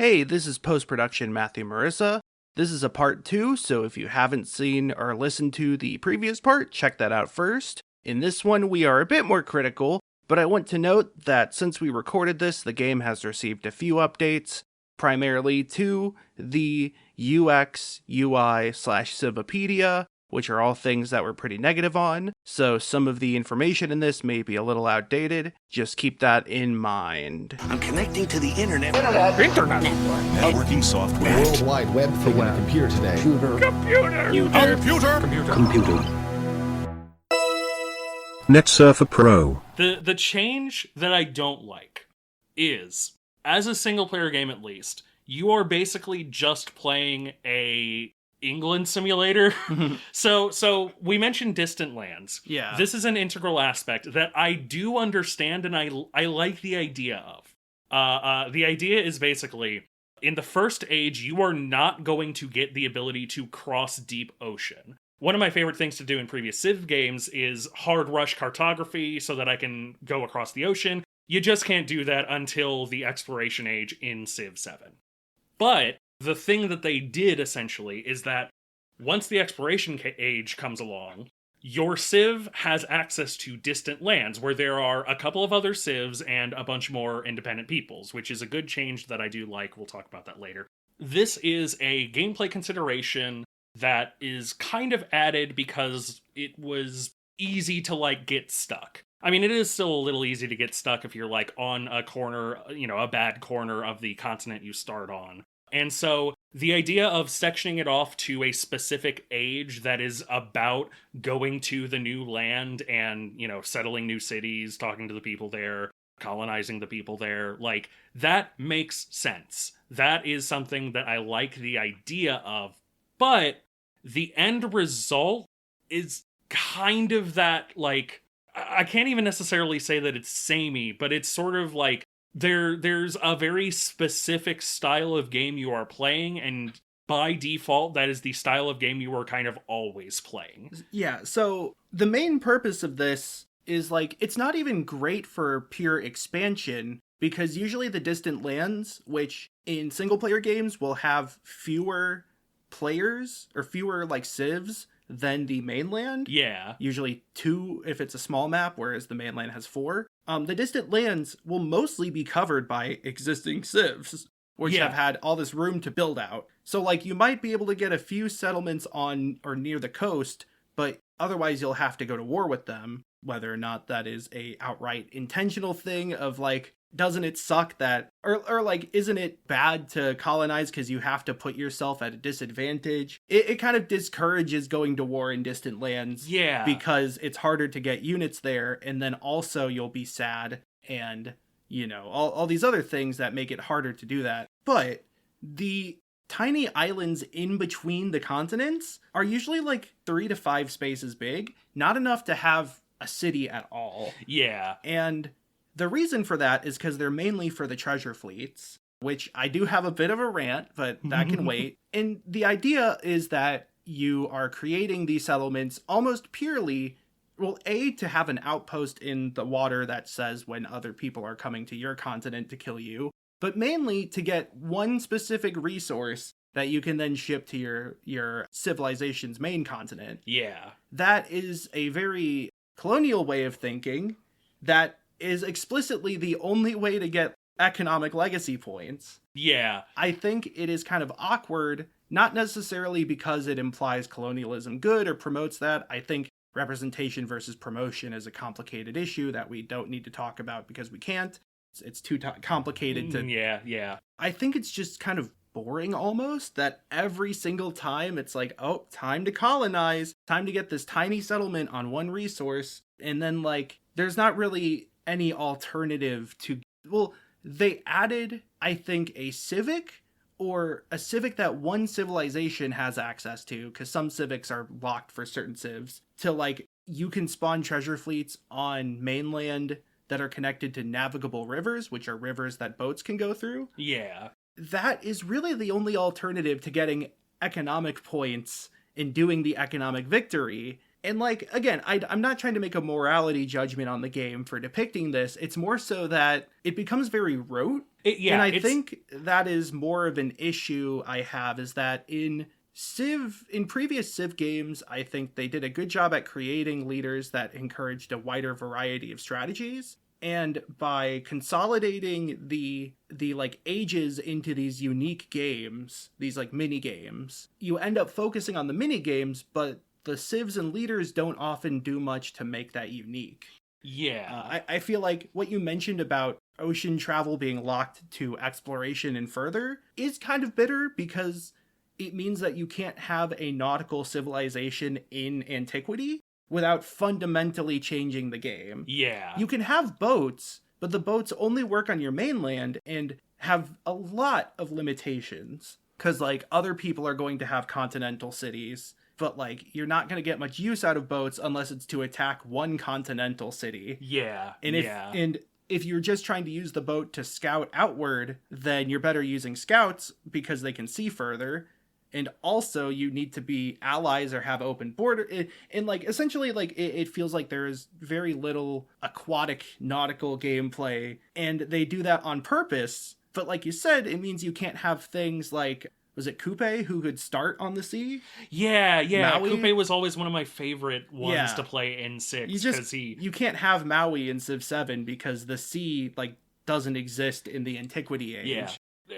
Hey, this is post-production Matthew Marissa. This is a part 2, so if you haven't seen or listened to the previous part, check that out first. In this one, we are a bit more critical, but I want to note that since we recorded this, the game has received a few updates, primarily to the UX, UI / Civipedia, which are all things that we're pretty negative on, so some of the information in this may be a little outdated. Just keep that in mind. I'm connecting to the internet. Internet. Networking software. World Wide Web thing on a computer today. Computer. NetSurfer Pro. The change that I don't like is, as a single player game at least, you are basically just playing a England simulator. So we mentioned Distant Lands. Yeah. This is an integral aspect that I do understand and I like the idea of. The idea is basically, in the first age, you are not going to get the ability to cross deep ocean. One of my favorite things to do in previous Civ games is hard rush cartography so that I can go across the ocean. You just can't do that until the exploration age in Civ 7. But the thing that they did, essentially, is that once the exploration age comes along, your Civ has access to distant lands, where there are a couple of other Civs and a bunch more independent peoples, which is a good change that I do like. We'll talk about that later. This is a gameplay consideration that is kind of added because it was easy to, get stuck. I mean, it is still a little easy to get stuck if you're, on a corner, a bad corner of the continent you start on. And so the idea of sectioning it off to a specific age that is about going to the new land and, settling new cities, talking to the people there, colonizing the people there, that makes sense. That is something that I like the idea of. But the end result is kind of that, I can't even necessarily say that it's samey, but it's sort of there's a very specific style of game you are playing, and by default, that is the style of game you are kind of always playing. Yeah, so the main purpose of this is, it's not even great for pure expansion, because usually the distant lands, which in single-player games will have fewer players, or fewer, civs, than the mainland. Yeah. Usually 2 if it's a small map, whereas the mainland has 4. The distant lands will mostly be covered by existing civs, which have had all this room to build out. So, you might be able to get a few settlements on or near the coast, but otherwise you'll have to go to war with them, whether or not that is a outright intentional thing of, doesn't it suck that, or isn't it bad to colonize because you have to put yourself at a disadvantage? It kind of discourages going to war in distant lands. Yeah. Because it's harder to get units there, and then also you'll be sad and, all these other things that make it harder to do that. But the tiny islands in between the continents are usually 3 to 5 spaces big, not enough to have a city at all. Yeah. And the reason for that is because they're mainly for the treasure fleets, which I do have a bit of a rant, but that can wait. And the idea is that you are creating these settlements almost purely, to have an outpost in the water that says when other people are coming to your continent to kill you, but mainly to get one specific resource that you can then ship to your civilization's main continent. Yeah. That is a very colonial way of thinking that is explicitly the only way to get economic legacy points. Yeah. I think it is kind of awkward, not necessarily because it implies colonialism good or promotes that. I think representation versus promotion is a complicated issue that we don't need to talk about because we can't. It's too complicated to... Yeah. I think it's just kind of boring almost, that every single time it's time to colonize, time to get this tiny settlement on one resource, and then there's not really any alternative to... they added, I think, a civic that one civilization has access to, because some civics are locked for certain civs, to you can spawn treasure fleets on mainland that are connected to navigable rivers, which are rivers that boats can go through. Yeah. That is really the only alternative to getting economic points and doing the economic victory. And again, I'm not trying to make a morality judgment on the game for depicting this. It's more so that it becomes very rote And I think that is more of an issue I have, is that in previous Civ games, I think they did a good job at creating leaders that encouraged a wider variety of strategies. And by consolidating the like ages into these unique games, these like mini games, you end up focusing on the mini games, but the civs and leaders don't often do much to make that unique. Yeah. I feel like what you mentioned about ocean travel being locked to exploration and further is kind of bitter, because it means that you can't have a nautical civilization in antiquity without fundamentally changing the game. Yeah. You can have boats, but the boats only work on your mainland and have a lot of limitations. Because, like, other people are going to have continental cities, but, like, you're not going to get much use out of boats unless it's to attack one continental city. Yeah. And if you're just trying to use the boat to scout outward, then you're better using scouts because they can see further. And also, you need to be allies or have open border. And like, essentially, like, it feels like there is very little aquatic nautical gameplay, and they do that on purpose. But like you said, it means you can't have things like, was it Coupe who could start on the sea? Yeah. Maui? Coupe was always one of my favorite ones to play in 6, because you can't have Maui in Civ 7 because the sea, like, doesn't exist in the Antiquity Age. Yeah.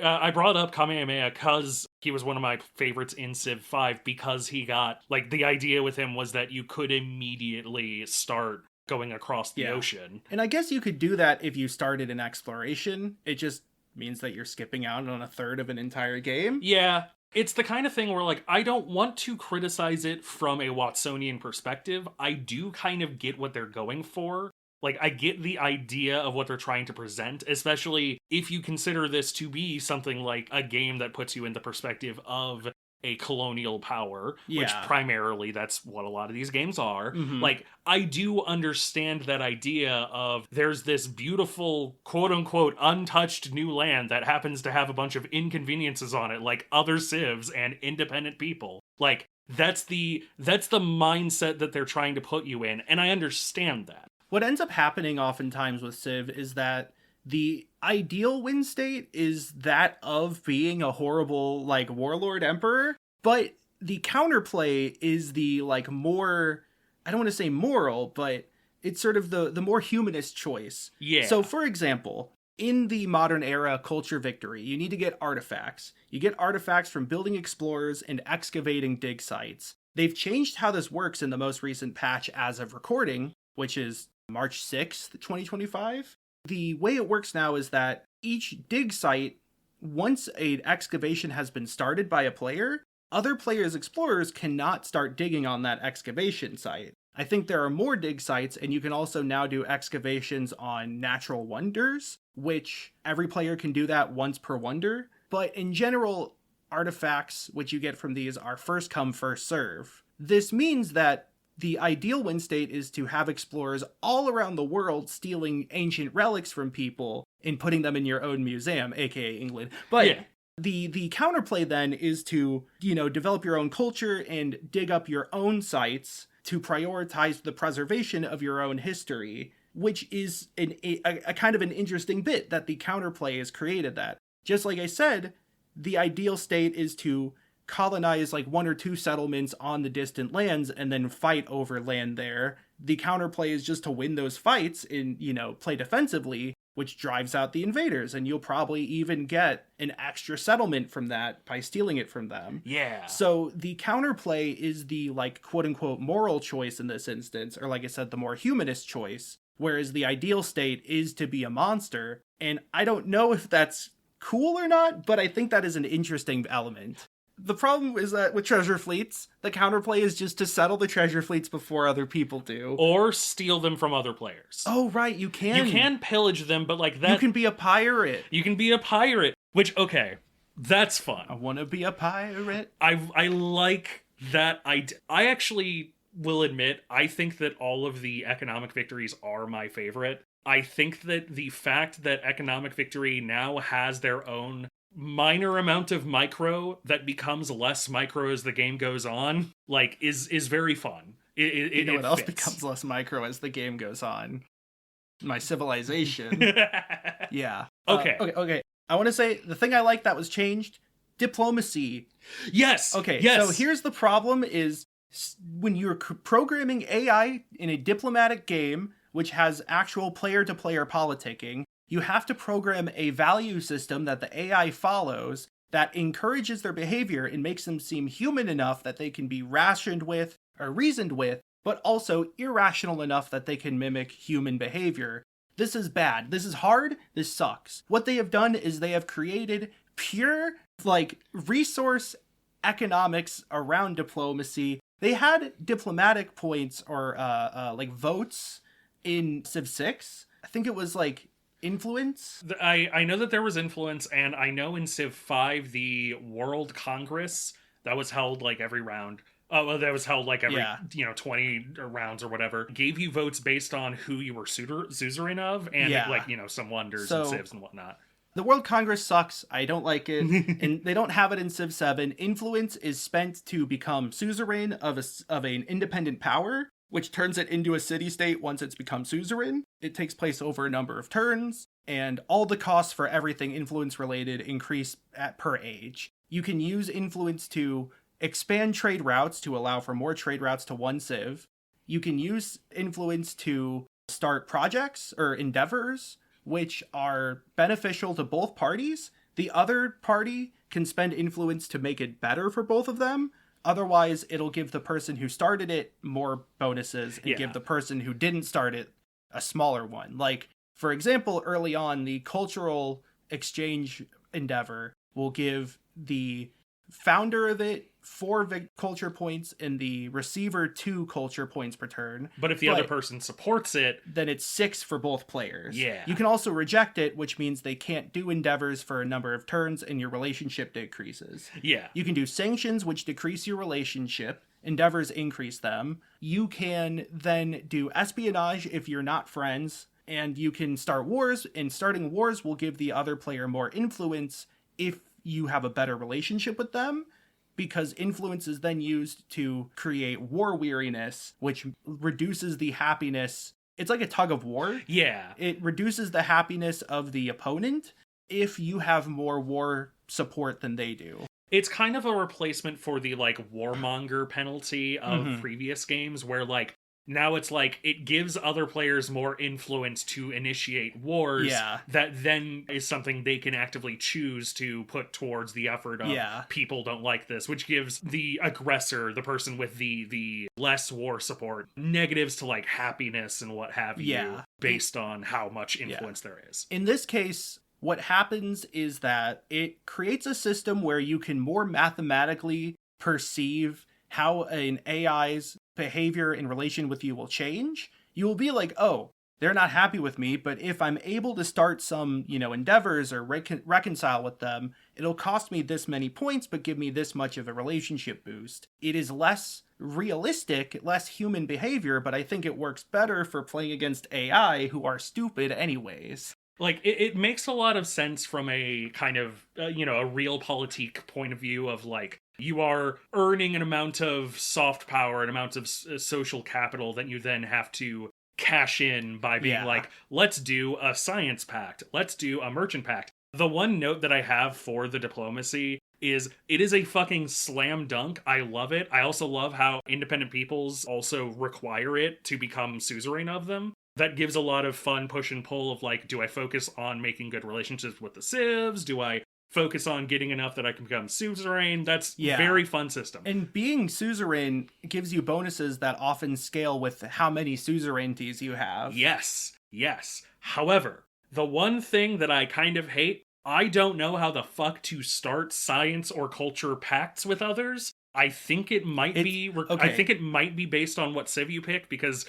I brought up Kamehameha because he was one of my favorites in Civ 5, because he got, like, the idea with him was that you could immediately start going across the ocean. And I guess you could do that if you started in exploration. It just means that you're skipping out on a third of an entire game. Yeah. It's the kind of thing where, like, I don't want to criticize it from a Watsonian perspective. I do kind of get what they're going for. Like, I get the idea of what they're trying to present, especially if you consider this to be something like a game that puts you in the perspective of a colonial power, which primarily that's what a lot of these games are. Mm-hmm. Like, I do understand that idea of there's this beautiful, quote-unquote, untouched new land that happens to have a bunch of inconveniences on it, like other civs and independent people. Like, that's the mindset that they're trying to put you in, and I understand that. What ends up happening oftentimes with Civ is that the ideal win state is that of being a horrible, like, warlord emperor, but the counterplay is the, like, more, I don't want to say moral, but it's sort of the more humanist choice. Yeah. So, for example, in the modern era culture victory, you need to get artifacts. You get artifacts from building explorers and excavating dig sites. They've changed how this works in the most recent patch as of recording, which is March 6th, 2025. The way it works now is that each dig site, once an excavation has been started by a player, other players' explorers cannot start digging on that excavation site. I think there are more dig sites, and you can also now do excavations on natural wonders, which every player can do that once per wonder. But in general, artifacts which you get from these are first come, first serve. This means that the ideal win state is to have explorers all around the world stealing ancient relics from people and putting them in your own museum, aka England. But the counterplay then is to, develop your own culture and dig up your own sites to prioritize the preservation of your own history, which is a kind of an interesting bit that the counterplay has created that. Just like I said, the ideal state is to colonize like one or two settlements on the distant lands and then fight over land there. The counterplay is just to win those fights and, play defensively, which drives out the invaders, and you'll probably even get an extra settlement from that by stealing it from them. Yeah. So the counterplay is the, like, quote-unquote moral choice in this instance, or like I said, the more humanist choice, whereas the ideal state is to be a monster. And I don't know if that's cool or not, but I think that is an interesting element. The problem is that with treasure fleets, the counterplay is just to settle the treasure fleets before other people do. Or steal them from other players. Oh, right, you can. You can pillage them, but like that... You can be a pirate. You can be a pirate, which, okay, that's fun. I want to be a pirate. I like that idea. I actually will admit, I think that all of the economic victories are my favorite. I think that the fact that economic victory now has their own minor amount of micro that becomes less micro as the game goes on, like, is very fun. What else becomes less micro as the game goes on? My civilization. Yeah. Okay. Okay. I want to say the thing I like that was changed, diplomacy. Yes. Okay, Yes. so here's the problem is when you're programming AI in a diplomatic game, which has actual player-to-player politicking, you have to program a value system that the AI follows that encourages their behavior and makes them seem human enough that they can be rationed with or reasoned with, but also irrational enough that they can mimic human behavior. This is bad. This is hard. This sucks. What they have done is they have created pure, like, resource economics around diplomacy. They had diplomatic points or, like, votes in Civ 6. I think it was, like, influence. I know that there was influence, and I know in Civ 5, the World Congress that was held, like, every round. That was held like every, 20 rounds or whatever. Gave you votes based on who you were suzerain of, and like, some wonders and civs and whatnot. The World Congress sucks. I don't like it. And they don't have it in Civ 7. Influence is spent to become suzerain of an independent power, which turns it into a city-state once it's become suzerain. It takes place over a number of turns, and all the costs for everything influence-related increase per age. You can use influence to expand trade routes to allow for more trade routes to one civ. You can use influence to start projects or endeavors, which are beneficial to both parties. The other party can spend influence to make it better for both of them. Otherwise, it'll give the person who started it more bonuses and give the person who didn't start it a smaller one. Like, for example, early on, the cultural exchange endeavor will give the founder of it 4 culture points and the receiver 2 culture points per turn. But if the other person supports it, then it's 6 for both players. Yeah. You can also reject it, which means they can't do endeavors for a number of turns and your relationship decreases. Yeah. You can do sanctions, which decrease your relationship. Endeavors increase them. You can then do espionage if you're not friends, and you can start wars, and starting wars will give the other player more influence if you have a better relationship with them, because influence is then used to create war weariness, which reduces the happiness. It's like a tug of war. Yeah. It reduces the happiness of the opponent if you have more war support than they do. It's kind of a replacement for the, like, warmonger penalty of previous games, where, like, now it's like it gives other players more influence to initiate wars that then is something they can actively choose to put towards the effort of people don't like this, which gives the aggressor, the person with the less war support, negatives to, like, happiness and what have you based on how much influence there is. In this case, what happens is that it creates a system where you can more mathematically perceive how an AI's behavior in relation with you will change. You will be like, oh, they're not happy with me, but if I'm able to start some, endeavors or reconcile with them, it'll cost me this many points, but give me this much of a relationship boost. It is less realistic, less human behavior, but I think it works better for playing against AI who are stupid anyways. Like, it makes a lot of sense from a kind of, a realpolitik point of view of, like, you are earning an amount of soft power, an amount of social capital that you then have to cash in by being like, let's do a science pact, let's do a merchant pact. The one note that I have for the diplomacy is it is a fucking slam dunk. I love it. I also love how independent peoples also require it to become suzerain of them. That gives a lot of fun push and pull of, like, do I focus on making good relationships with the civs? Do I focus on getting enough that I can become suzerain? That's very fun system. And being suzerain gives you bonuses that often scale with how many suzerainties you have. Yes. However, the one thing that I kind of hate, I don't know how the fuck to start science or culture pacts with others. I think it might be I think it might be based on what civ you pick, because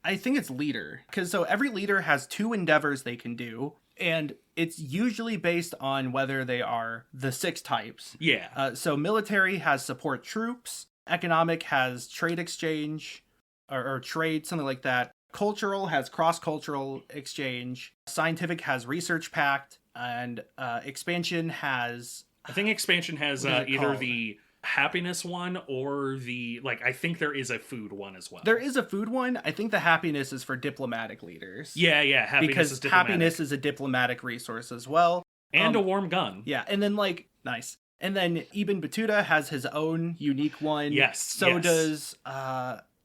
I think it's leader. So every leader has 2 endeavors they can do, and it's usually based on whether they are the 6 types. Yeah. So military has support troops, economic has trade exchange, or trade, something like that. Cultural has cross-cultural exchange. Scientific has research pact, and expansion has... I think expansion has either the happiness one or the, like, I think there is a food one as well. There is a food one. I think the happiness is for diplomatic leaders. Yeah, happiness because is diplomatic. happiness is a diplomatic resource as well. And a warm gun. Yeah, and then like nice. And then Ibn Battuta has his own unique one. Yes. So does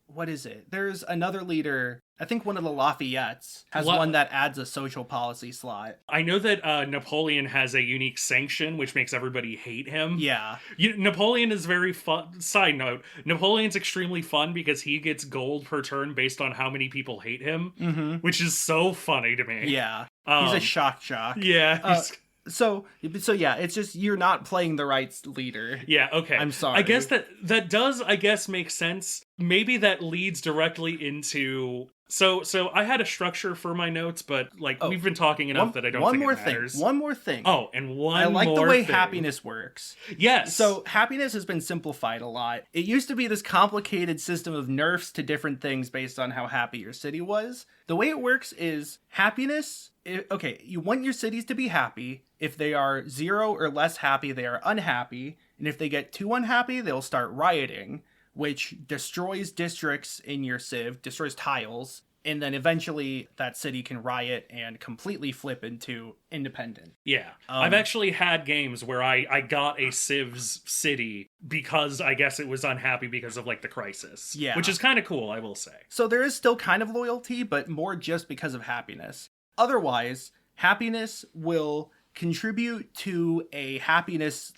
what is it? There's another leader. I think one of the Lafayettes has one that adds a social policy slot. I know that Napoleon has a unique sanction, which makes everybody hate him. Yeah. Napoleon is very fun. Side note, Napoleon's extremely fun because he gets gold per turn based on how many people hate him, which is so funny to me. Yeah. He's a shock. Yeah. So yeah, it's just you're not playing the right leader. Yeah, okay. I'm sorry. I guess that does, I guess, make sense. Maybe that leads directly into... So I had a structure for my notes, but we've been talking enough that I don't think it matters. One more thing. Oh, and one more I like the way thing. happiness works. Yes. So happiness has been simplified a lot. It used to be this complicated system of nerfs to different things based on how happy your city was. The way it works is happiness... Okay, you want your cities to be happy. If they are 0 or less happy, they are unhappy. And if they get too unhappy, they'll start rioting, which destroys districts in your civ, destroys tiles. And then eventually that city can riot and completely flip into independent. Yeah. I've actually had games where I got a Civ's city because I guess it was unhappy because of the crisis. Yeah. Which is kind of cool, I will say. So there is still kind of loyalty, but more just because of happiness. Otherwise, happiness will contribute to a happiness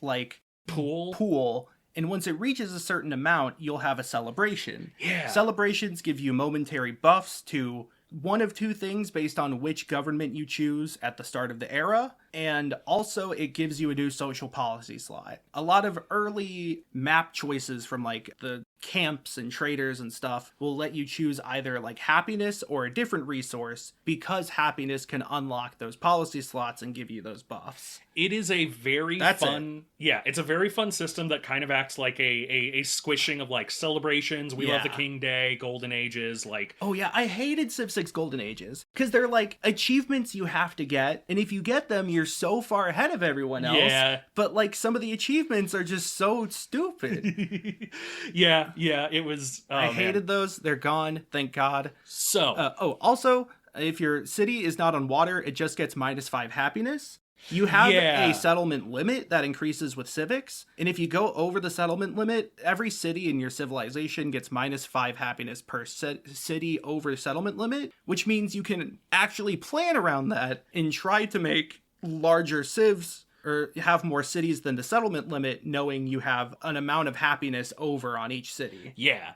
pool, and once it reaches a certain amount, you'll have a celebration. Yeah. Celebrations give you momentary buffs to one of two things based on which government you choose at the start of the era, and also it gives you a new social policy slot. A lot of early map choices from the camps and traders and stuff will let you choose either happiness or a different resource, because happiness can unlock those policy slots and give you those buffs. It is a very fun... Yeah, it's a very fun system that kind of acts like a squishing of celebrations. We love the King Day, Golden Ages, Oh yeah, I hated Civ 6 Golden Ages, because they're achievements you have to get, and if you get them, you're so far ahead of everyone else. Yeah. But some of the achievements are just so stupid. Yeah, it was... Oh, I hated those. They're gone. Thank God. So... Also, if your city is not on water, it just gets -5 happiness. You have a settlement limit that increases with civics, and if you go over the settlement limit, every city in your civilization gets -5 happiness per city over settlement limit, which means you can actually plan around that and try to make larger civs or have more cities than the settlement limit, knowing you have an amount of happiness over on each city. Yeah.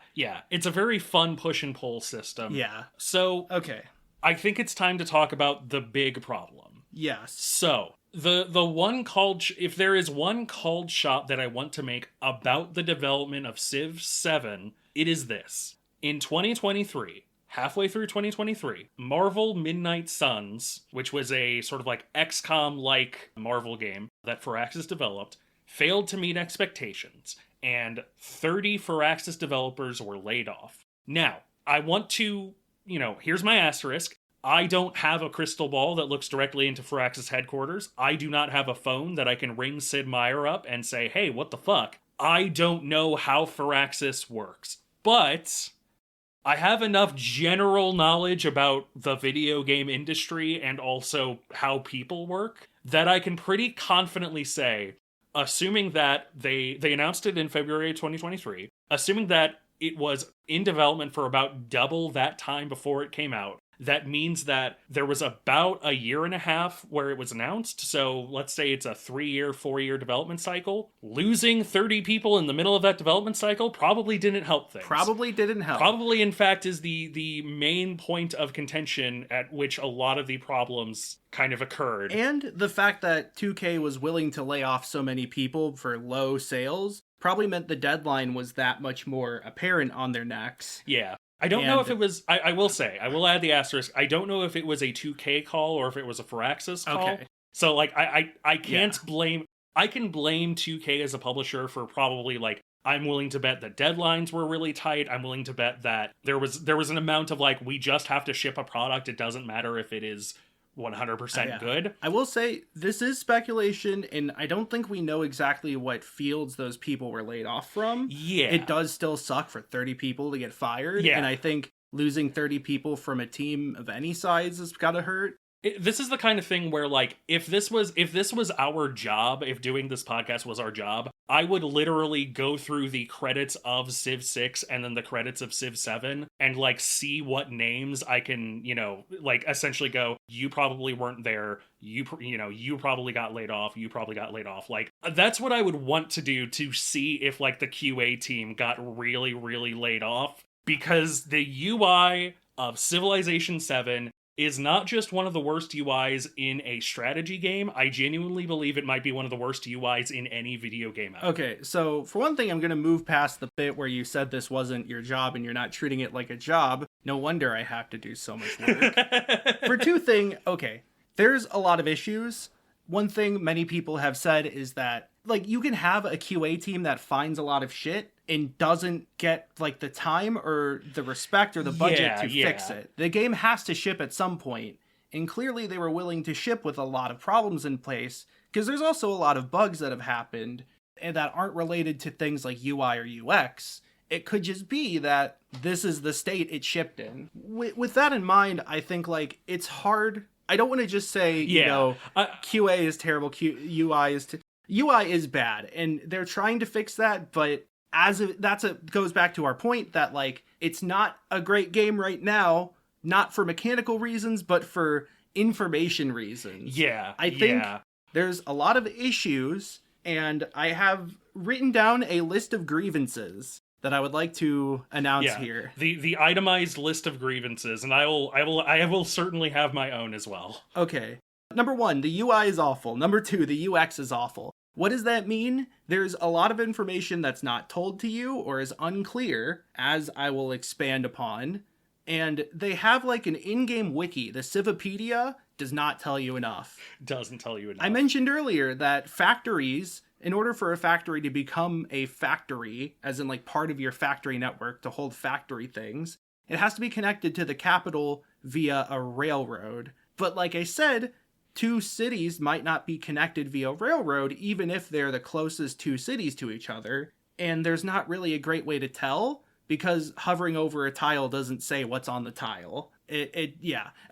It's a very fun push and pull system. Yeah. So, okay. I think it's time to talk about the big problem. Yes. So, the one called... If there is one called shot that I want to make about the development of Civ 7, it is this. In 2023... halfway through 2023, Marvel Midnight Suns, which was a sort of XCOM-like Marvel game that Firaxis developed, failed to meet expectations, and 30 Firaxis developers were laid off. Now, I want to, here's my asterisk. I don't have a crystal ball that looks directly into Firaxis headquarters. I do not have a phone that I can ring Sid Meier up and say, hey, what the fuck? I don't know how Firaxis works. But... I have enough general knowledge about the video game industry and also how people work that I can pretty confidently say, assuming that they announced it in February 2023, assuming that it was in development for about double that time before it came out, that means that there was about a year and a half where it was announced. So let's say it's a 3-year, 4-year development cycle. Losing 30 people in the middle of that development cycle probably didn't help things. Probably, in fact, is the main point of contention at which a lot of the problems kind of occurred. And the fact that 2K was willing to lay off so many people for low sales probably meant the deadline was that much more apparent on their necks. Yeah. I don't know if it was... I will say, I will add the asterisk, I don't know if it was a 2K call or if it was a Firaxis call. Okay. So, I can't blame... I can blame 2K as a publisher for probably, I'm willing to bet that deadlines were really tight. I'm willing to bet that there was an amount of, we just have to ship a product. It doesn't matter if it is 100% good. I will say, this is speculation, and I don't think we know exactly what fields those people were laid off from. Yeah. It does still suck for 30 people to get fired, and I think losing 30 people from a team of any size has gotta hurt. This is the kind of thing where, like, if this was our job, if doing this podcast was our job, I would literally go through the credits of Civ 6 and then the credits of Civ 7 and, like, see what names I can, like, essentially go, you probably weren't there, you probably got laid off, you probably got laid off. Like, that's what I would want to do to see if, like, the QA team got really, really laid off, because the UI of Civilization 7 is not just one of the worst UIs in a strategy game. I genuinely believe it might be one of the worst UIs in any video game ever. Okay, so for one thing, I'm going to move past the bit where you said this wasn't your job and you're not treating it like a job. No wonder I have to do so much work. For two thing, okay, there's a lot of issues. One thing many people have said is that, like, you can have a QA team that finds a lot of shit and doesn't get, like, the time or the respect or the budget to fix it. The game has to ship at some point, and clearly they were willing to ship with a lot of problems in place, because there's also a lot of bugs that have happened and that aren't related to things like UI or UX. It could just be that this is the state it shipped in. With that in mind, I think, like, it's hard. I don't want to just say, QA is terrible, UI is UI is bad, and they're trying to fix that, but goes back to our point that, like, it's not a great game right now, not for mechanical reasons, but for information reasons. Yeah. I think there's a lot of issues, and I have written down a list of grievances that I would like to announce here. The itemized list of grievances, and I will certainly have my own as well. Okay. Number 1, the UI is awful. Number 2, the UX is awful. What does that mean? There's a lot of information that's not told to you or is unclear, as I will expand upon. And they have, like, an in-game wiki. The Civipedia does not tell you enough. Doesn't tell you enough. I mentioned earlier that factories, in order for a factory to become a factory, as in, like, part of your factory network to hold factory things, it has to be connected to the capital via a railroad. But like I said, 2 cities might not be connected via railroad, even if they're the closest 2 cities to each other. And there's not really a great way to tell, because hovering over a tile doesn't say what's on the tile. I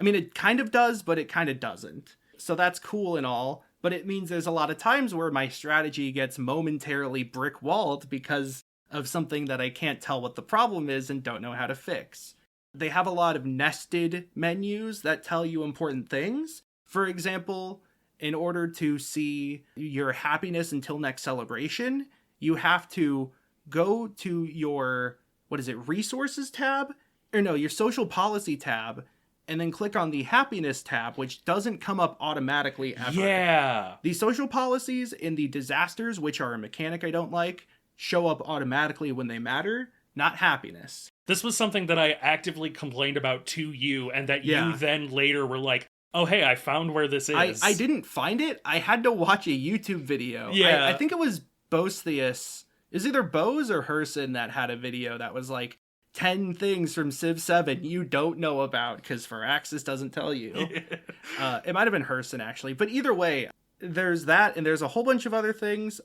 mean, it kind of does, but it kind of doesn't. So that's cool and all, but it means there's a lot of times where my strategy gets momentarily brick-walled because of something that I can't tell what the problem is and don't know how to fix. They have a lot of nested menus that tell you important things. For example, in order to see your happiness until next celebration, you have to go to your, resources tab? Or no, your social policy tab, and then click on the happiness tab, which doesn't come up automatically ever. Yeah. The social policies in the disasters, which are a mechanic I don't like, show up automatically when they matter, not happiness. This was something that I actively complained about to you, and that you then later were like, oh, hey, I found where this is. I didn't find it. I had to watch a YouTube video. Yeah. I think it was Bostius. It was either Bose or Herson that had a video that was like 10 things from Civ 7 you don't know about because Firaxis doesn't tell you. It might have been Herson, actually. But either way, there's that, and there's a whole bunch of other things.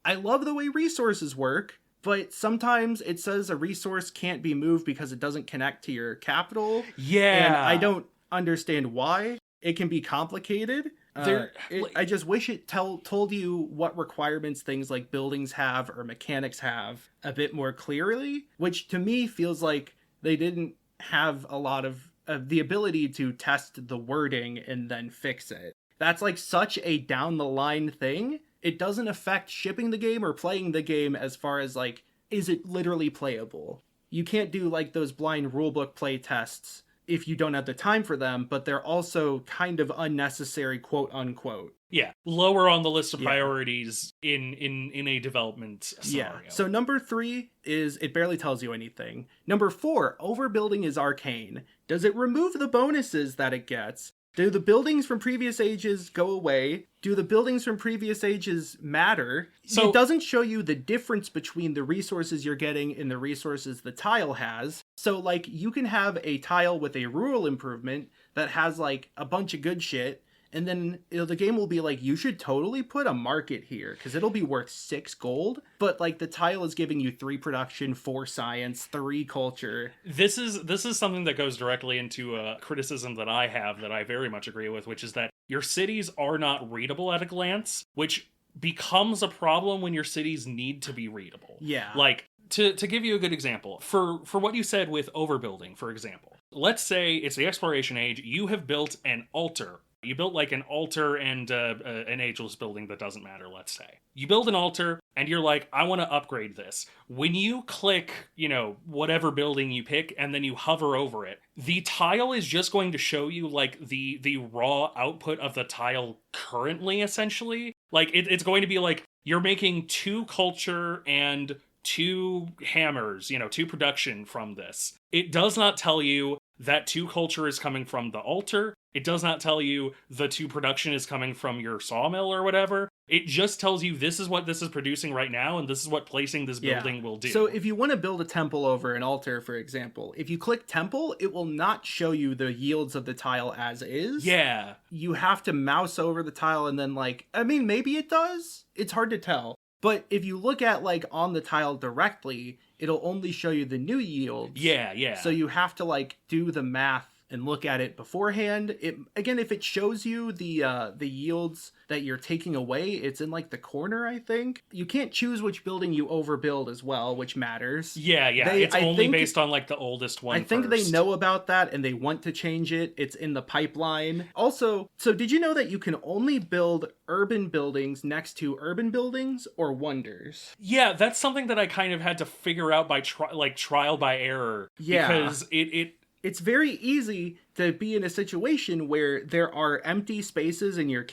I love the way resources work, but sometimes it says a resource can't be moved because it doesn't connect to your capital. Yeah. And I don't understand why. It can be complicated. I just wish it told you what requirements things like buildings have or mechanics have a bit more clearly, which to me feels like they didn't have a lot of the ability to test the wording and then fix it. That's like such a down the line thing. It doesn't affect shipping the game or playing the game as far as like, is it literally playable? You can't do like those blind rulebook play tests if you don't have the time for them, but they're also kind of unnecessary, quote unquote. Yeah, lower on the list of priorities in a development scenario. Yeah. So number 3 is it barely tells you anything. Number 4, overbuilding is arcane. Does it remove the bonuses that it gets? Do the buildings from previous ages go away? Do the buildings from previous ages matter? So it doesn't show you the difference between the resources you're getting and the resources the tile has. So like you can have a tile with a rural improvement that has like a bunch of good shit, and then the game will be like, you should totally put a market here because it'll be worth 6 gold, but like the tile is giving you 3 production, 4 science, 3 culture. This is something that goes directly into a criticism that I have that I very much agree with, which is that your cities are not readable at a glance, which becomes a problem when your cities need to be readable. Yeah. Like, to give you a good example, for what you said with overbuilding, for example, let's say it's the exploration age, you have built an altar. You built like an altar and an ageless building that doesn't matter, let's say. You build an altar and you're like, I want to upgrade this. When you click, whatever building you pick and then you hover over it, the tile is just going to show you like the raw output of the tile currently, essentially. Like it's going to be like you're making 2 culture and 2 hammers, 2 production from this. It does not tell you that 2 culture is coming from the altar. It does not tell you the 2 production is coming from your sawmill or whatever. It just tells you this is what this is producing right now, and this is what placing this building will do. So if you want to build a temple over an altar, for example, if you click temple, it will not show you the yields of the tile as is. Yeah. You have to mouse over the tile and then maybe it does. It's hard to tell. But if you look at on the tile directly, it'll only show you the new yields. Yeah. So you have to do the math and look at it beforehand. If it shows you the yields that you're taking away, it's in the corner, I think. You can't choose which building you overbuild as well, which matters. Yeah. It's only based on the oldest one. I think they know about that and they want to change it. It's in the pipeline. Also, so did you know that you can only build urban buildings next to urban buildings or wonders? Yeah, that's something that I kind of had to figure out by trial by error. Yeah. Because it's very easy to be in a situation where there are empty spaces in your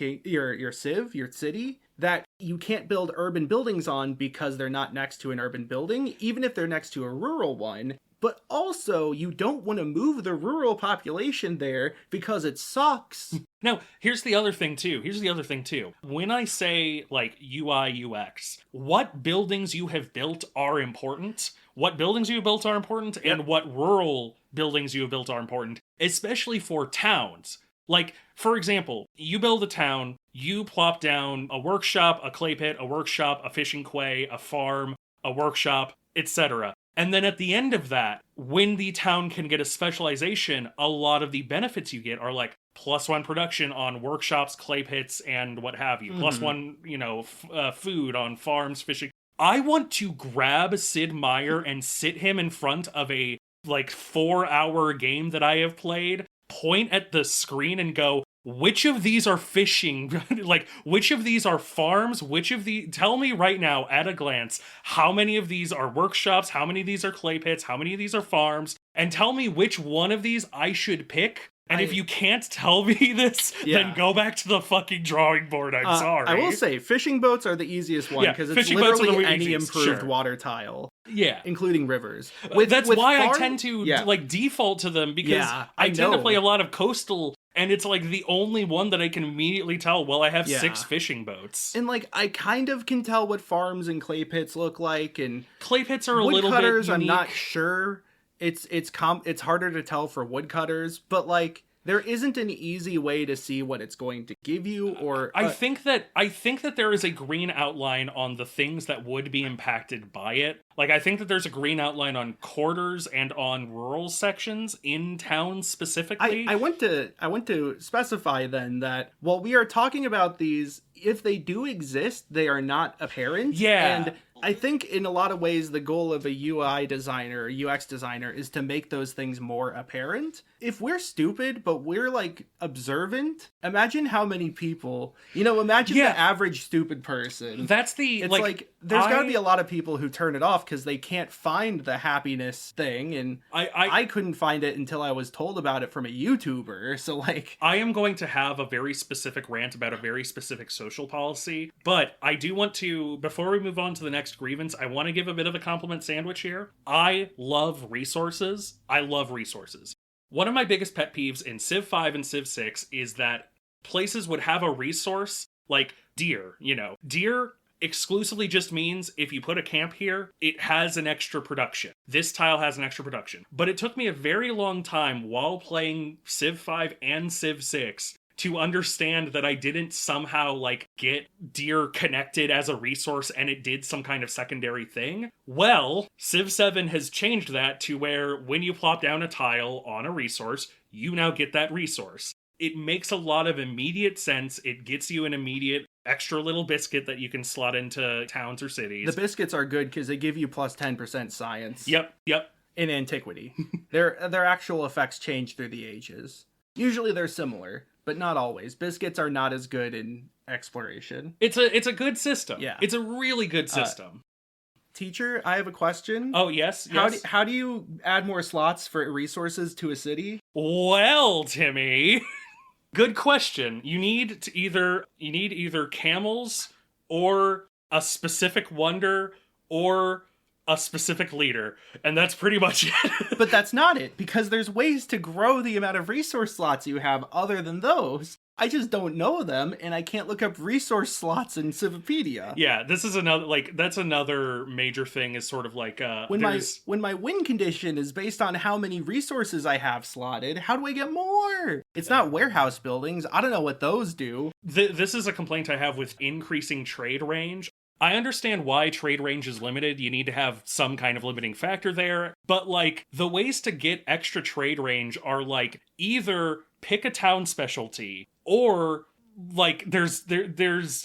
civ, your city, that you can't build urban buildings on because they're not next to an urban building, even if they're next to a rural one. But also, you don't want to move the rural population there because it sucks. Now, here's the other thing too. When I say UI, UX, what buildings you have built are important. What buildings you have built are important, and what rural buildings you have built are important, especially for towns. For example, you build a town, you plop down a workshop, a clay pit, a workshop, a fishing quay, a farm, a workshop, etc. And then at the end of that, when the town can get a specialization, a lot of the benefits you get are +1 production on workshops, clay pits, and what have you. +1, food on farms, fishing. I want to grab Sid Meier and sit him in front of a 4-hour game that I have played, point at the screen and go, which of these are fishing? Which of these are farms? Tell me right now at a glance, how many of these are workshops? How many of these are clay pits? How many of these are farms? And tell me which one of these I should pick. And if you can't tell me this, then go back to the fucking drawing board. I'm sorry. I will say, fishing boats are the easiest one because it's literally any improved water tile. Yeah. Including rivers. That's why I tend to default to them because I tend to play a lot of coastal, and it's the only one that I can immediately tell, I have 6 fishing boats. And I kind of can tell what farms and clay pits look like, and clay pits are a little bit unique. I'm not sure. It's harder to tell for woodcutters, but there isn't an easy way to see what it's going to give you, or I think that there is a green outline on the things that would be impacted by it. I think that there's a green outline on quarters and on rural sections in towns specifically. I want to specify then that while we are talking about these, if they do exist, they are not apparent. Yeah. And I think in a lot of ways, the goal of a UI designer, UX designer, is to make those things more apparent. If we're stupid, but we're observant, imagine how many people, imagine the average stupid person. That's the, there's got to be a lot of people who turn it off because they can't find the happiness thing. And I couldn't find it until I was told about it from a YouTuber. So I am going to have a very specific rant about a very specific social policy, but I do want to, before we move on to the next grievance, I want to give a bit of a compliment sandwich here. I love resources. One of my biggest pet peeves in Civ 5 and Civ 6 is that places would have a resource like deer. Deer exclusively just means if you put a camp here, it has an extra production. This tile has an extra production. But it took me a very long time while playing Civ 5 and Civ 6 to understand that I didn't somehow, like, get deer connected as a resource and it did some kind of secondary thing. Well, Civ 7 has changed that to where when you plop down a tile on a resource, you now get that resource. It makes a lot of immediate sense. It gets you an immediate extra little biscuit that you can slot into towns or cities. The biscuits are good because they give you plus 10% science. Yep. In antiquity. Their actual effects change through the ages. Usually they're similar, but not always. Biscuits are not as good in exploration. It's a good system. Yeah. It's a really good system. Teacher, I have a question. Oh, yes. How do you add more slots for resources to a city? Well, Timmy, good question. You need either camels or a specific wonder or a specific leader, and that's pretty much it. But that's not it, because there's ways to grow the amount of resource slots you have other than those. I just don't know them, and I can't look up resource slots in Civipedia. Yeah, this is another, like, that's another major thing, is sort of like, when my win condition is based on how many resources I have slotted, how do I get more? It's not warehouse buildings. I don't know what those do. This is a complaint I have with increasing trade range. I understand why trade range is limited. You need to have some kind of limiting factor there. But, like, the ways to get extra trade range are, like, either pick a town specialty or, like, there's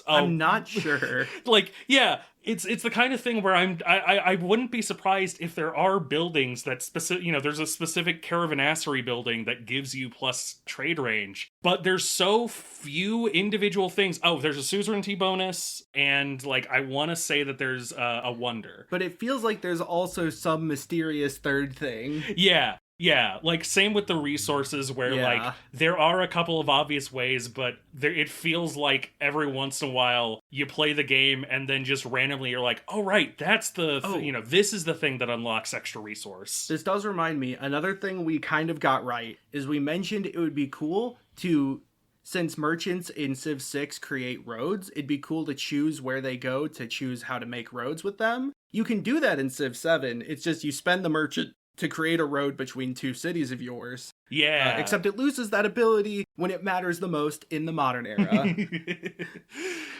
I'm not sure. Like, yeah, it's the kind of thing where I wouldn't be surprised if there are buildings that specific, there's a specific caravanserai building that gives you plus trade range, but there's so few individual things. Oh, there's a suzerainty bonus, and, like, I want to say that there's a wonder, but it feels like there's also some mysterious third thing. Yeah, like, same with the resources where, like, there are a couple of obvious ways, but it feels like every once in a while you play the game and then just randomly you're like, oh, right, that's this is the thing that unlocks extra resource. This does remind me, another thing we kind of got right is we mentioned it would be cool to, since merchants in Civ 6 create roads, it'd be cool to choose where they go to choose how to make roads with them. You can do that in Civ 7, it's just you spend the merchant to create a road between two cities of yours. Yeah. Except it loses that ability when it matters the most in the modern era.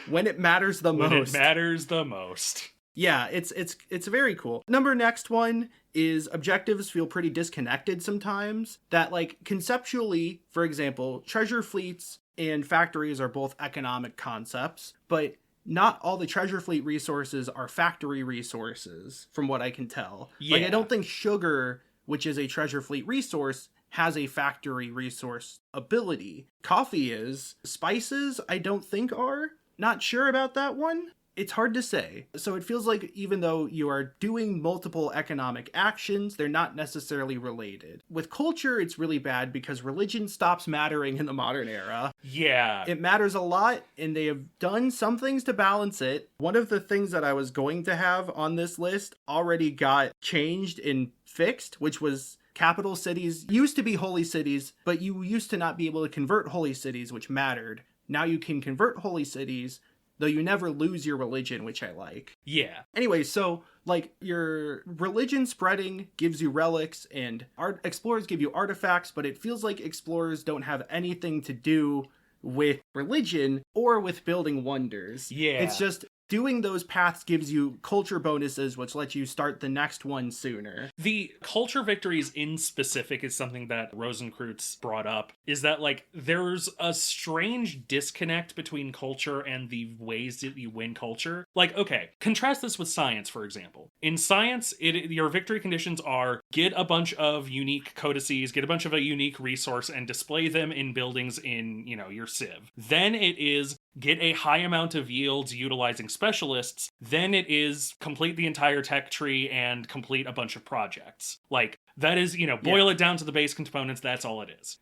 When it matters the most. When it matters the most. Yeah, it's very cool. Next one is objectives feel pretty disconnected sometimes. That, like, conceptually, for example, treasure fleets and factories are both economic concepts, but not all the treasure fleet resources are factory resources, from what I can tell. Yeah. Like, I don't think sugar, which is a treasure fleet resource, has a factory resource ability. Coffee is. Spices, I don't think are. Not sure about that one. It's hard to say. So it feels like even though you are doing multiple economic actions, they're not necessarily related. With culture, it's really bad because religion stops mattering in the modern era. Yeah. It matters a lot, and they have done some things to balance it. One of the things that I was going to have on this list already got changed and fixed, which was capital cities used to be holy cities, but you used to not be able to convert holy cities, which mattered. Now you can convert holy cities, though you never lose your religion, which I like. Yeah. Anyway, so, like, your religion spreading gives you relics, and explorers give you artifacts, but it feels like explorers don't have anything to do with religion or with building wonders. Yeah. It's just doing those paths gives you culture bonuses, which let you start the next one sooner. The culture victories in specific is something that Rosenkreutz brought up, is that, like, there's a strange disconnect between culture and the ways that you win culture. Like, okay, contrast this with science, for example. In science, your victory conditions are get a bunch of unique codices, get a bunch of a unique resource, and display them in buildings in, your Civ. Then it is get a high amount of yields utilizing specialists, then it is complete the entire tech tree and complete a bunch of projects. Like, that is, boil it down to the base components, that's all it is.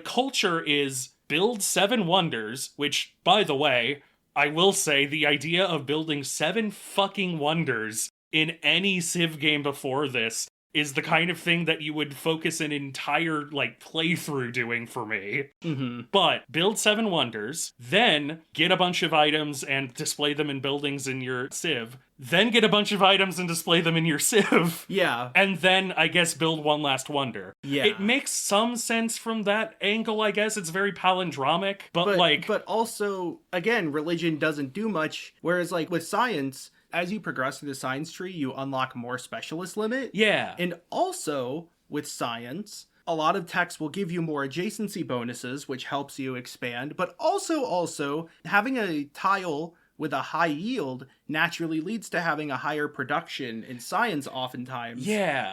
Culture is build 7 wonders, which, by the way, I will say the idea of building 7 fucking wonders in any Civ game before this is the kind of thing that you would focus an entire, like, playthrough doing for me. Mm-hmm. But build 7 wonders, then get a bunch of items and display them in buildings in your Civ, then get a bunch of items and display them in your Civ. Yeah. And then, I guess, build one last wonder. Yeah. It makes some sense from that angle, I guess. It's very palindromic, but also, again, religion doesn't do much, whereas, like, with science, as you progress through the science tree, you unlock more specialist limit. Yeah. And also, with science, a lot of texts will give you more adjacency bonuses, which helps you expand, but also, having a tile with a high yield naturally leads to having a higher production in science oftentimes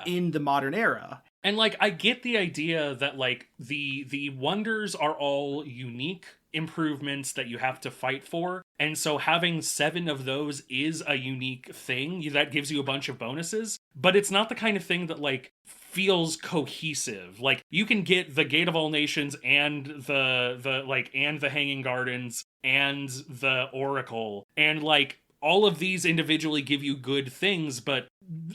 in the modern era. And, like, I get the idea that, like, the wonders are all unique improvements that you have to fight for, and so having 7 of those is a unique thing that gives you a bunch of bonuses, but it's not the kind of thing that, like, feels cohesive. Like, you can get the Gate of All Nations and the Hanging Gardens and the Oracle, and, like, all of these individually give you good things, but,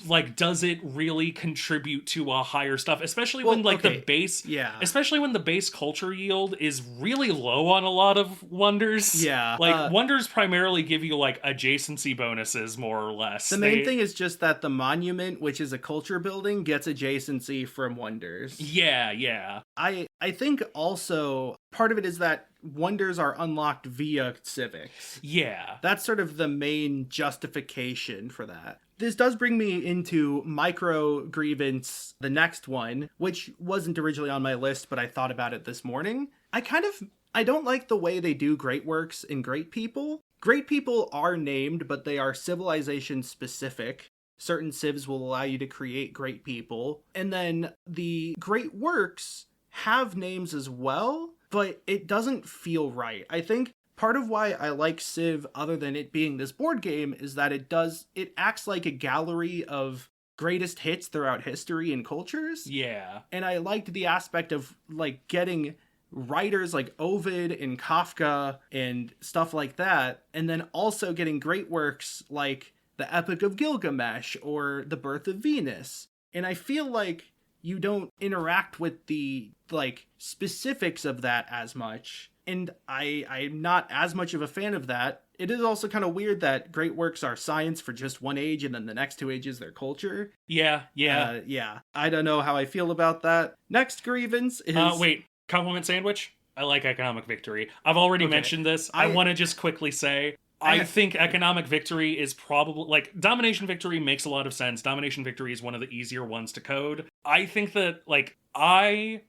like, does it really contribute to a higher stuff? Especially when, like, the base... Yeah. Especially when the base culture yield is really low on a lot of wonders. Yeah. Like, wonders primarily give you, like, adjacency bonuses, more or less. The main thing is just that the monument, which is a culture building, gets adjacency from wonders. Yeah. I think also part of it is that wonders are unlocked via civics. Yeah. That's sort of the main justification for that. This does bring me into micro grievance, the next one, which wasn't originally on my list, but I thought about it this morning. I don't like the way they do great works in Great People. Great People are named, but they are civilization specific. Certain civs will allow you to create great people. And then the great works have names as well, but it doesn't feel right. I think part of why I like Civ, other than it being this board game, is that it acts like a gallery of greatest hits throughout history and cultures. Yeah. And I liked the aspect of, like, getting writers like Ovid and Kafka and stuff like that, and then also getting great works like the Epic of Gilgamesh or The Birth of Venus. And I feel like you don't interact with the, like, specifics of that as much. And I'm not as much of a fan of that. It is also kind of weird that great works are science for just one age, and then the next 2 ages they're culture. Yeah. I don't know how I feel about that. Next grievance is... Wait, compliment sandwich? I like economic victory. I've already mentioned this. I want to just quickly say... I think economic victory is probably, like, domination victory makes a lot of sense. Domination victory is one of the easier ones to code. I think that, like, I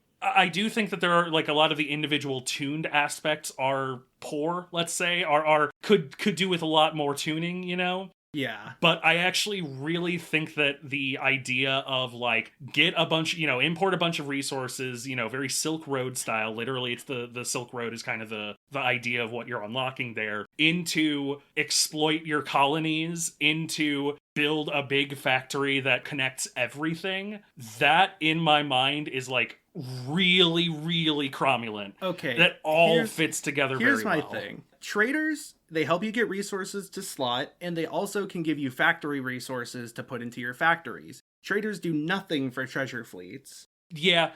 do think that there are, like, a lot of the individual tuned aspects are poor, let's say, could do with a lot more tuning, you know? Yeah. But I actually really think that the idea of, like, get a bunch, import a bunch of resources, very Silk Road style, literally it's the Silk Road is kind of the idea of what you're unlocking there, into exploit your colonies, into build a big factory that connects everything. That, in my mind, is, like, really, really cromulent. Okay. That all fits together very well. Here's my thing. Traders, they help you get resources to slot, and they also can give you factory resources to put into your factories. Traders do nothing for treasure fleets. Yeah.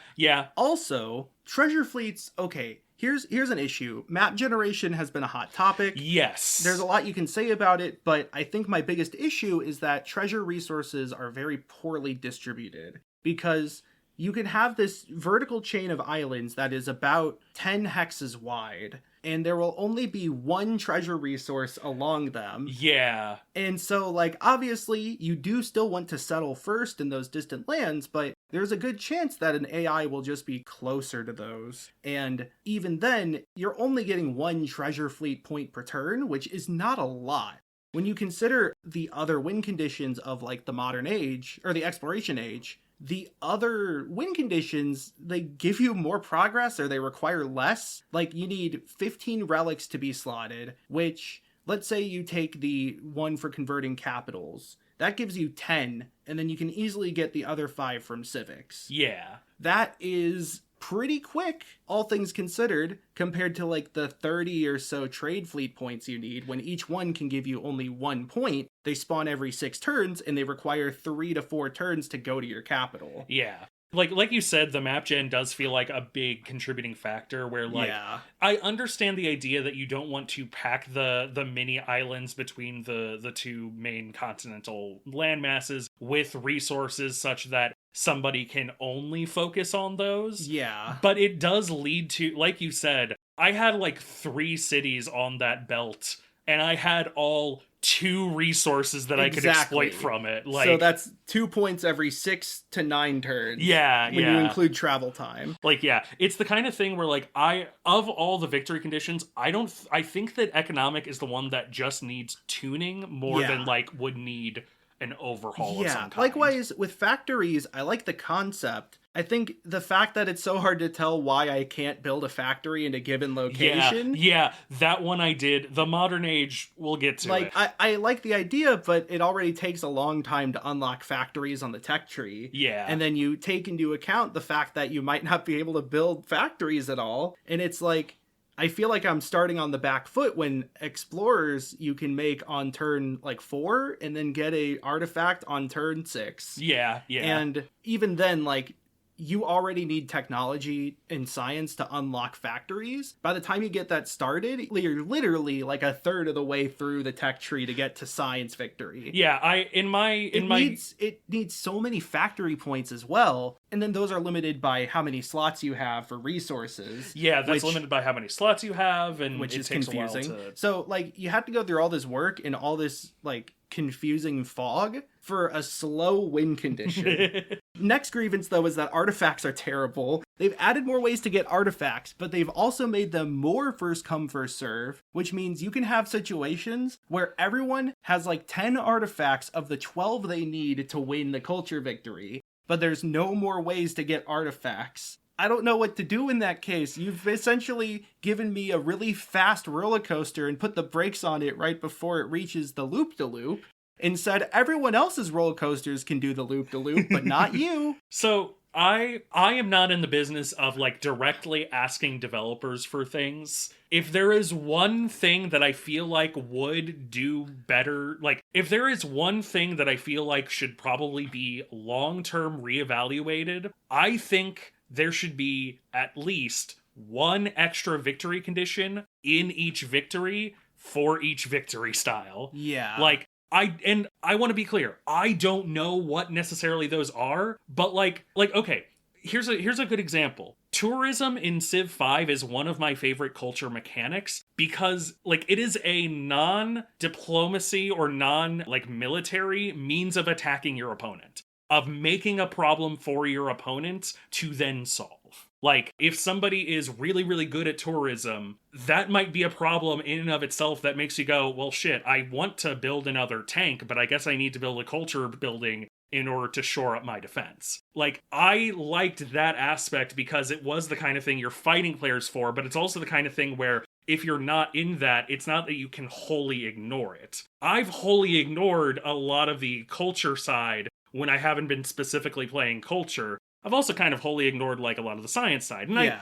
Also, treasure fleets, okay, here's an issue. Map generation has been a hot topic. Yes. There's a lot you can say about it, but I think my biggest issue is that treasure resources are very poorly distributed, because you can have this vertical chain of islands that is about 10 hexes wide, and there will only be one treasure resource along them. Yeah. And so, like, obviously, you do still want to settle first in those distant lands, but there's a good chance that an AI will just be closer to those. And even then, you're only getting one treasure fleet point per turn, which is not a lot. When you consider the other win conditions of, like, the modern age, or the exploration age, the other win conditions, they give you more progress or they require less. Like, you need 15 relics to be slotted, which, let's say you take the one for converting capitals. That gives you 10, and then you can easily get the other 5 from civics. Yeah. That is pretty quick, all things considered, compared to like the 30 or so trade fleet points you need, when each one can give you only 1 point. They spawn every 6 turns, and they require 3 to 4 turns to go to your capital. Yeah. Like you said, the map gen does feel like a big contributing factor where, like, Yeah. I understand the idea that you don't want to pack the mini islands between the two main continental landmasses with resources such that somebody can only focus on those. Yeah. But it does lead to, like you said, I had like 3 cities on that belt, and I had all 2 resources that I could exploit from it. Like, so that's 2 points every 6 to 9 turns. Yeah, when you include travel time. Like, yeah, it's the kind of thing where, like, of all the victory conditions, I think that economic is the one that just needs tuning more than, like, would need an overhaul of some kind. Likewise, with factories, I like the concept. I think the fact that it's so hard to tell why I can't build a factory in a given location. Yeah, that one I did. The modern age, we'll get to it. I like the idea, but it already takes a long time to unlock factories on the tech tree. Yeah. And then you take into account the fact that you might not be able to build factories at all. And it's like, I feel like I'm starting on the back foot when explorers you can make on turn like 4 and then get a artifact on turn 6. Yeah. And even then, like, you already need technology and science to unlock factories. By the time you get that started, you're literally like a third of the way through the tech tree to get to science victory. Yeah, it needs so many factory points as well, and then those are limited by how many slots you have for resources. Yeah, that's limited by how many slots you have, and which is takes confusing. A while to... So, like, you have to go through all this work and all this, like, confusing fog for a slow win condition. Next grievance, though, is that artifacts are terrible. They've added more ways to get artifacts, but they've also made them more first come, first serve, which means you can have situations where everyone has like 10 artifacts of the 12 they need to win the culture victory, but there's no more ways to get artifacts. I don't know what to do in that case. You've essentially given me a really fast roller coaster and put the brakes on it right before it reaches the loop-de-loop. And said everyone else's roller coasters can do the loop-de-loop, but not you. So I am not in the business of like directly asking developers for things. If there is one thing that I feel like would do better, like if there is one thing that I feel like should probably be long-term reevaluated, I think there should be at least one extra victory condition in each victory for each victory style. Yeah. Like, I want to be clear. I don't know what necessarily those are, but like okay, here's a good example. Tourism in Civ 5 is one of my favorite culture mechanics because like it is a non-diplomacy or non-like military means of attacking your opponent, of making a problem for your opponent to then solve. Like, if somebody is really, really good at tourism, that might be a problem in and of itself that makes you go, well, shit, I want to build another tank, but I guess I need to build a culture building in order to shore up my defense. Like, I liked that aspect because it was the kind of thing you're fighting players for, but it's also the kind of thing where if you're not in that, it's not that you can wholly ignore it. I've wholly ignored a lot of the culture side when I haven't been specifically playing culture. I've also kind of wholly ignored, like, a lot of the science side. And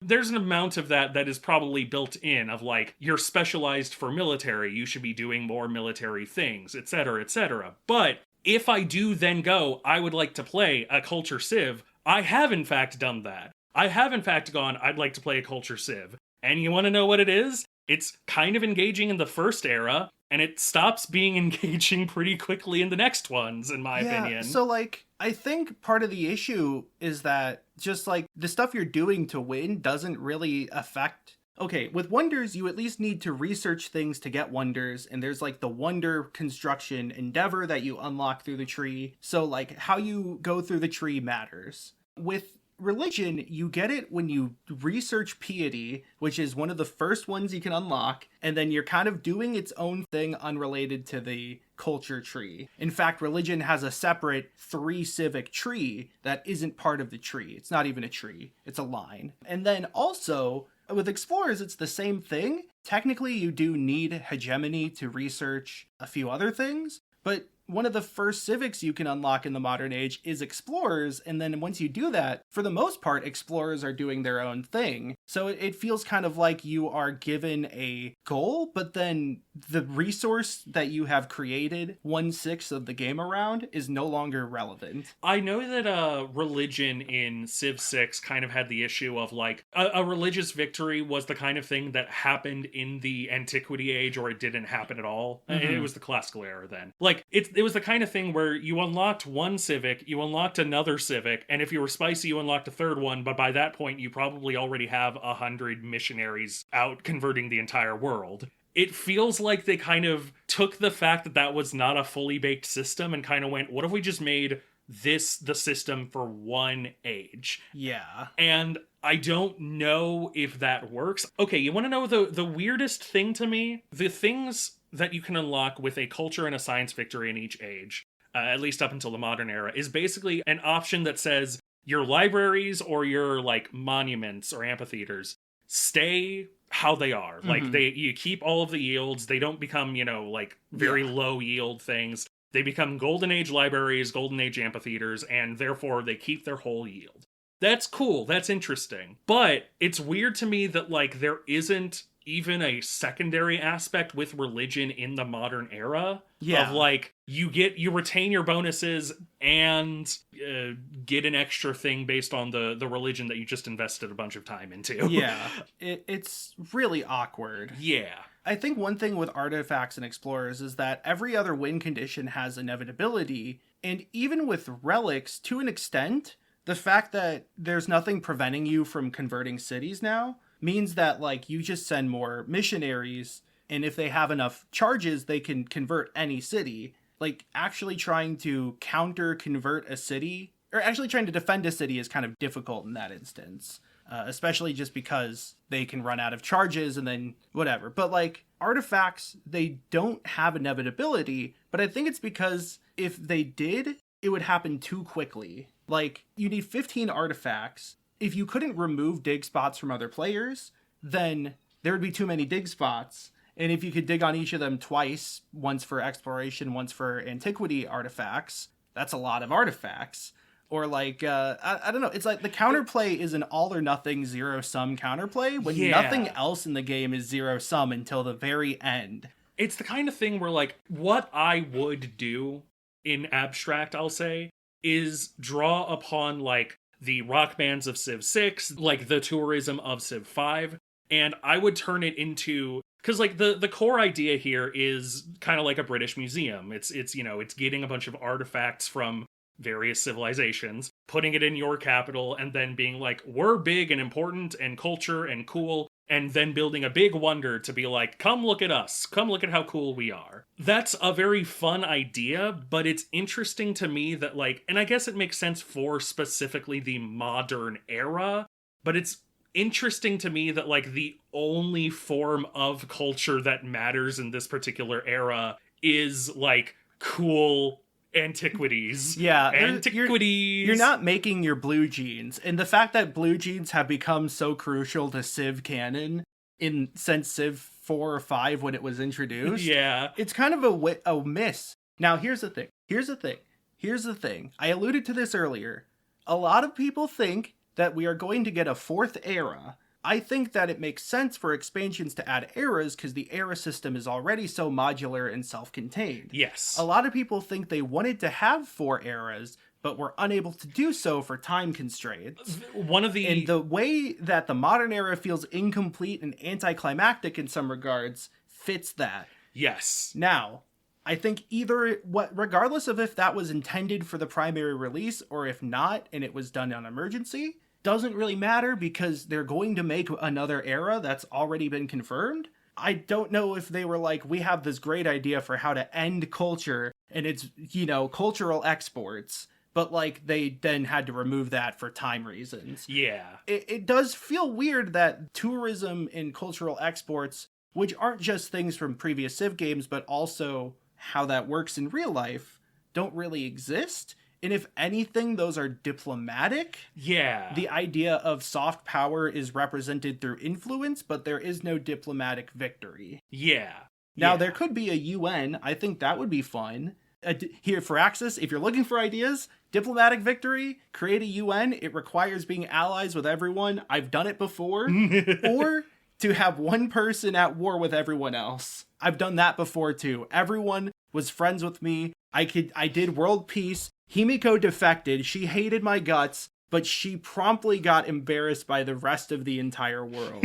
there's an amount of that is probably built in of, like, you're specialized for military, you should be doing more military things, etc., etc. But if I do then go, I would like to play a culture civ, I have in fact done that. I have in fact gone, I'd like to play a culture civ. And you want to know what it is? It's kind of engaging in the first era, and it stops being engaging pretty quickly in the next ones, in my opinion. So, like, I think part of the issue is that just, like, the stuff you're doing to win doesn't really affect... Okay, with wonders, you at least need to research things to get wonders, and there's, like, the wonder construction endeavor that you unlock through the tree. So, like, how you go through the tree matters. With religion, you get it when you research piety, which is one of the first ones you can unlock, and then you're kind of doing its own thing unrelated to the culture tree. In fact, religion has a separate 3 civic tree that isn't part of the tree. It's not even a tree, it's a line. And then also, with explorers, it's the same thing. Technically, you do need hegemony to research a few other things, but one of the first civics you can unlock in the modern age is explorers, and then once you do that, for the most part, explorers are doing their own thing. So it feels kind of like you are given a goal, but then the resource that you have created 1/6 of the game around is no longer relevant. I know that religion in Civ 6 kind of had the issue of like a religious victory was the kind of thing that happened in the Antiquity Age, or it didn't happen at all. And it was the classical era then. Like it was the kind of thing where you unlocked one civic, you unlocked another civic, and if you were spicy, you unlocked a third one, but by that point you probably already have 100 missionaries out converting the entire world. It feels like they kind of took the fact that that was not a fully baked system and kind of went, what if we just made this the system for one age? Yeah. And I don't know if that works. Okay, you want to know the weirdest thing to me? The things that you can unlock with a culture and a science victory in each age, at least up until the modern era, is basically an option that says your libraries or your like monuments or amphitheaters stay how they are. Like you keep all of the yields. They don't become, like very low yield things. They become golden age libraries, golden age amphitheaters, and therefore they keep their whole yield. That's cool. That's interesting. But it's weird to me that like there isn't even a secondary aspect with religion in the modern era. Yeah. Of like you retain your bonuses and get an extra thing based on the religion that you just invested a bunch of time into. Yeah. It's really awkward. Yeah. I think one thing with artifacts and explorers is that every other win condition has inevitability, and even with relics, to an extent, the fact that there's nothing preventing you from converting cities now means that like you just send more missionaries, and if they have enough charges, they can convert any city. Like actually trying to counter convert a city, or actually trying to defend a city, is kind of difficult in that instance. Especially just because they can run out of charges and then whatever. But like artifacts, they don't have inevitability, but I think it's because if they did, it would happen too quickly. Like you need 15 artifacts. If you couldn't remove dig spots from other players, then there would be too many dig spots. And if you could dig on each of them twice, once for exploration, once for antiquity artifacts, that's a lot of artifacts. Or like, I don't know, it's like the counterplay is an all or nothing zero-sum counterplay when nothing else in the game is zero-sum until the very end. It's the kind of thing where like, what I would do in abstract, I'll say, is draw upon like the rock bands of Civ 6, like the tourism of Civ 5, and I would turn it into... Because like the core idea here is kind of like a British museum. It's getting a bunch of artifacts from various civilizations, putting it in your capital, and then being like, we're big and important and culture and cool, and then building a big wonder to be like, come look at us, come look at how cool we are. That's a very fun idea, but it's interesting to me that like, and I guess it makes sense for specifically the modern era, but it's interesting to me that like the only form of culture that matters in this particular era is like cool antiquities. Yeah, antiquities. You're not making your blue jeans, and the fact that blue jeans have become so crucial to Civ canon since Civ 4 or 5 when it was introduced. Yeah, it's kind of a miss. Now here's the thing. I alluded to this earlier. A lot of people think that we are going to get a fourth era. I think that it makes sense for expansions to add eras because the era system is already so modular and self-contained. Yes. A lot of people think they wanted to have 4 eras, but were unable to do so for time constraints. And the way that the modern era feels incomplete and anticlimactic in some regards fits that. Yes. Now, I think regardless of if that was intended for the primary release or if not, and it was done on emergency, doesn't really matter because they're going to make another era that's already been confirmed. I don't know if they were like, we have this great idea for how to end culture and it's, cultural exports, but like they then had to remove that for time reasons. Yeah. It does feel weird that tourism and cultural exports, which aren't just things from previous Civ games, but also how that works in real life, don't really exist. And if anything, those are diplomatic. Yeah. The idea of soft power is represented through influence, but there is no diplomatic victory. Yeah. Now, there could be a UN. I think that would be fun. Here for Axis, if you're looking for ideas, diplomatic victory, create a UN. It requires being allies with everyone. I've done it before. Or to have one person at war with everyone else. I've done that before too. Everyone was friends with me. I did world peace. Himiko defected. She hated my guts, but she promptly got embarrassed by the rest of the entire world.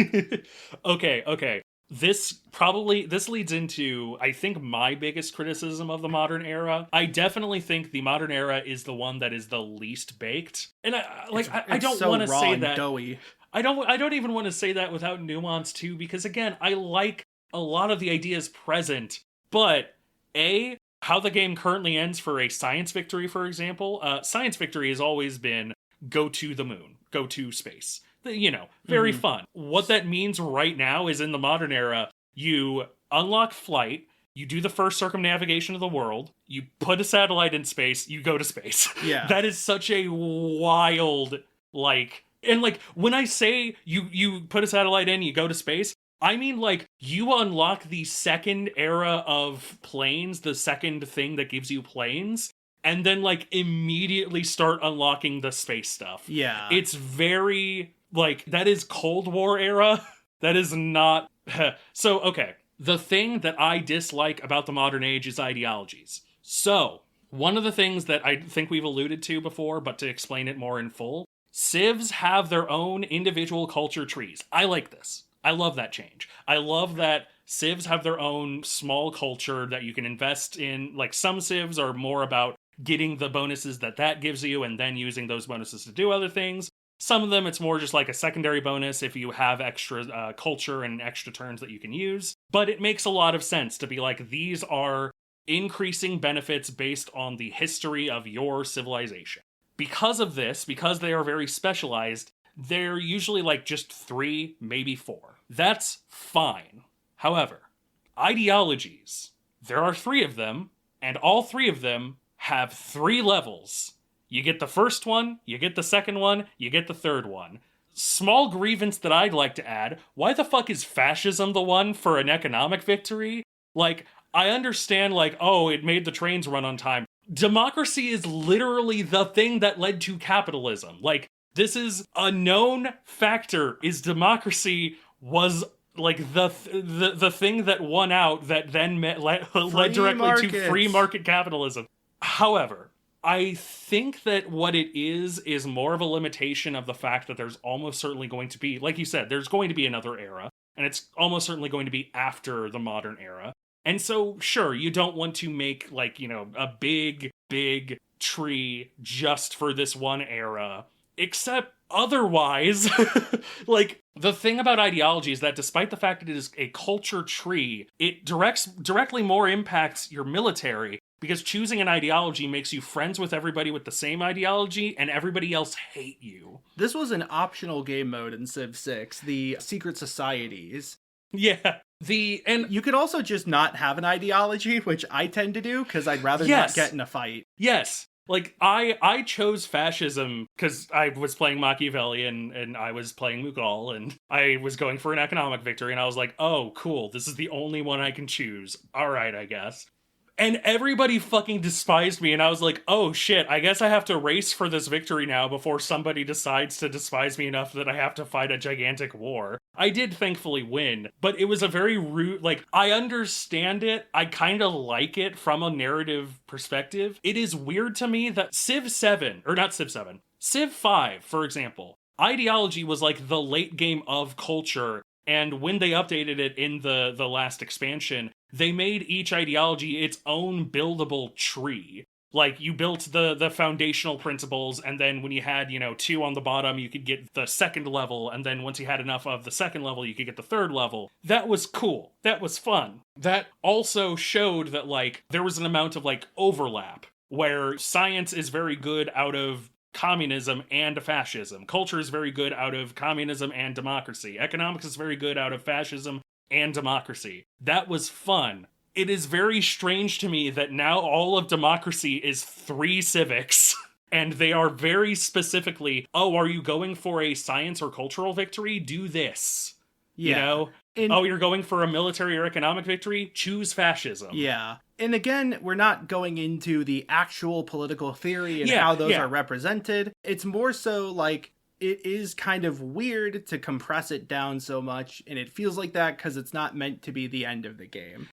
Okay. This leads into, I think, my biggest criticism of the modern era. I definitely think the modern era is the one that is the least baked. And I don't want to say that. Doughy. I don't even want to say that without nuance too, because again, I like a lot of the ideas present, but how the game currently ends for a science victory, for example, science victory has always been go to the moon, go to space. Very fun. What that means right now is in the modern era, you unlock flight, you do the first circumnavigation of the world, you put a satellite in space, you go to space. Yeah. That is such a wild, and when I say you put a satellite in, you go to space, I mean you unlock the second era of planes, the second thing that gives you planes, and then immediately start unlocking the space stuff. Yeah. It's very that is Cold War era. That is not so okay. The thing that I dislike about the modern age is ideologies. So, one of the things that I think we've alluded to before, but to explain it more in full, civs have their own individual culture trees. I like this. I love that change. I love that civs have their own small culture that you can invest in. Some civs are more about getting the bonuses that gives you and then using those bonuses to do other things. Some of them, it's more just a secondary bonus if you have extra culture and extra turns that you can use. But it makes a lot of sense to be these are increasing benefits based on the history of your civilization. Because of this, because they are very specialized, they're usually just 3, maybe 4. That's fine. However, ideologies, there are 3 of them, and all 3 of them have 3 levels. You get the first one, you get the second one, you get the third one. Small grievance that I'd like to add, why the fuck is fascism the one for an economic victory? I understand, it made the trains run on time. Democracy is literally the thing that led to capitalism. This is a known factor, is democracy was the thing that won out that then led directly to free market capitalism. However, I think that what it is more of a limitation of the fact that there's almost certainly going to be, like you said, there's going to be another era, and it's almost certainly going to be after the modern era. And so, sure, you don't want to make, a big tree just for this one era, except otherwise, the thing about ideology is that despite the fact that it is a culture tree, it directly more impacts your military, because choosing an ideology makes you friends with everybody with the same ideology, and everybody else hate you. This was an optional game mode in Civ 6, the secret societies. Yeah. And you could also just not have an ideology, which I tend to do, because I'd rather not get in a fight. Yes. I chose fascism because I was playing Machiavellian and I was playing Mughal and I was going for an economic victory, and I was like, oh, cool, this is the only one I can choose. All right, I guess. And everybody fucking despised me, and I was like, oh shit, I guess I have to race for this victory now before somebody decides to despise me enough that I have to fight a gigantic war. I did thankfully win, but it was a very rude, I understand it, I kind of like it from a narrative perspective. It is weird to me that Civ 5, for example, ideology was the late game of culture, and when they updated it in the last expansion, they made each ideology its own buildable tree. You built the foundational principles, and then when you had, 2 on the bottom, you could get the second level, and then once you had enough of the second level, you could get the third level. That was cool. That was fun. That also showed that, there was an amount of, overlap, where science is very good out of communism and fascism. Culture is very good out of communism and democracy. Economics is very good out of fascism and democracy. That was fun. It is very strange to me that now all of democracy is 3 civics, and they are very specifically, oh, are you going for a science or cultural victory? Do this. Yeah. Oh, you're going for a military or economic victory? Choose fascism. Yeah. And again, we're not going into the actual political theory and Yeah, how those yeah. are represented. It's more so like it is kind of weird to compress it down so much, and it feels like that because it's not meant to be the end of the game.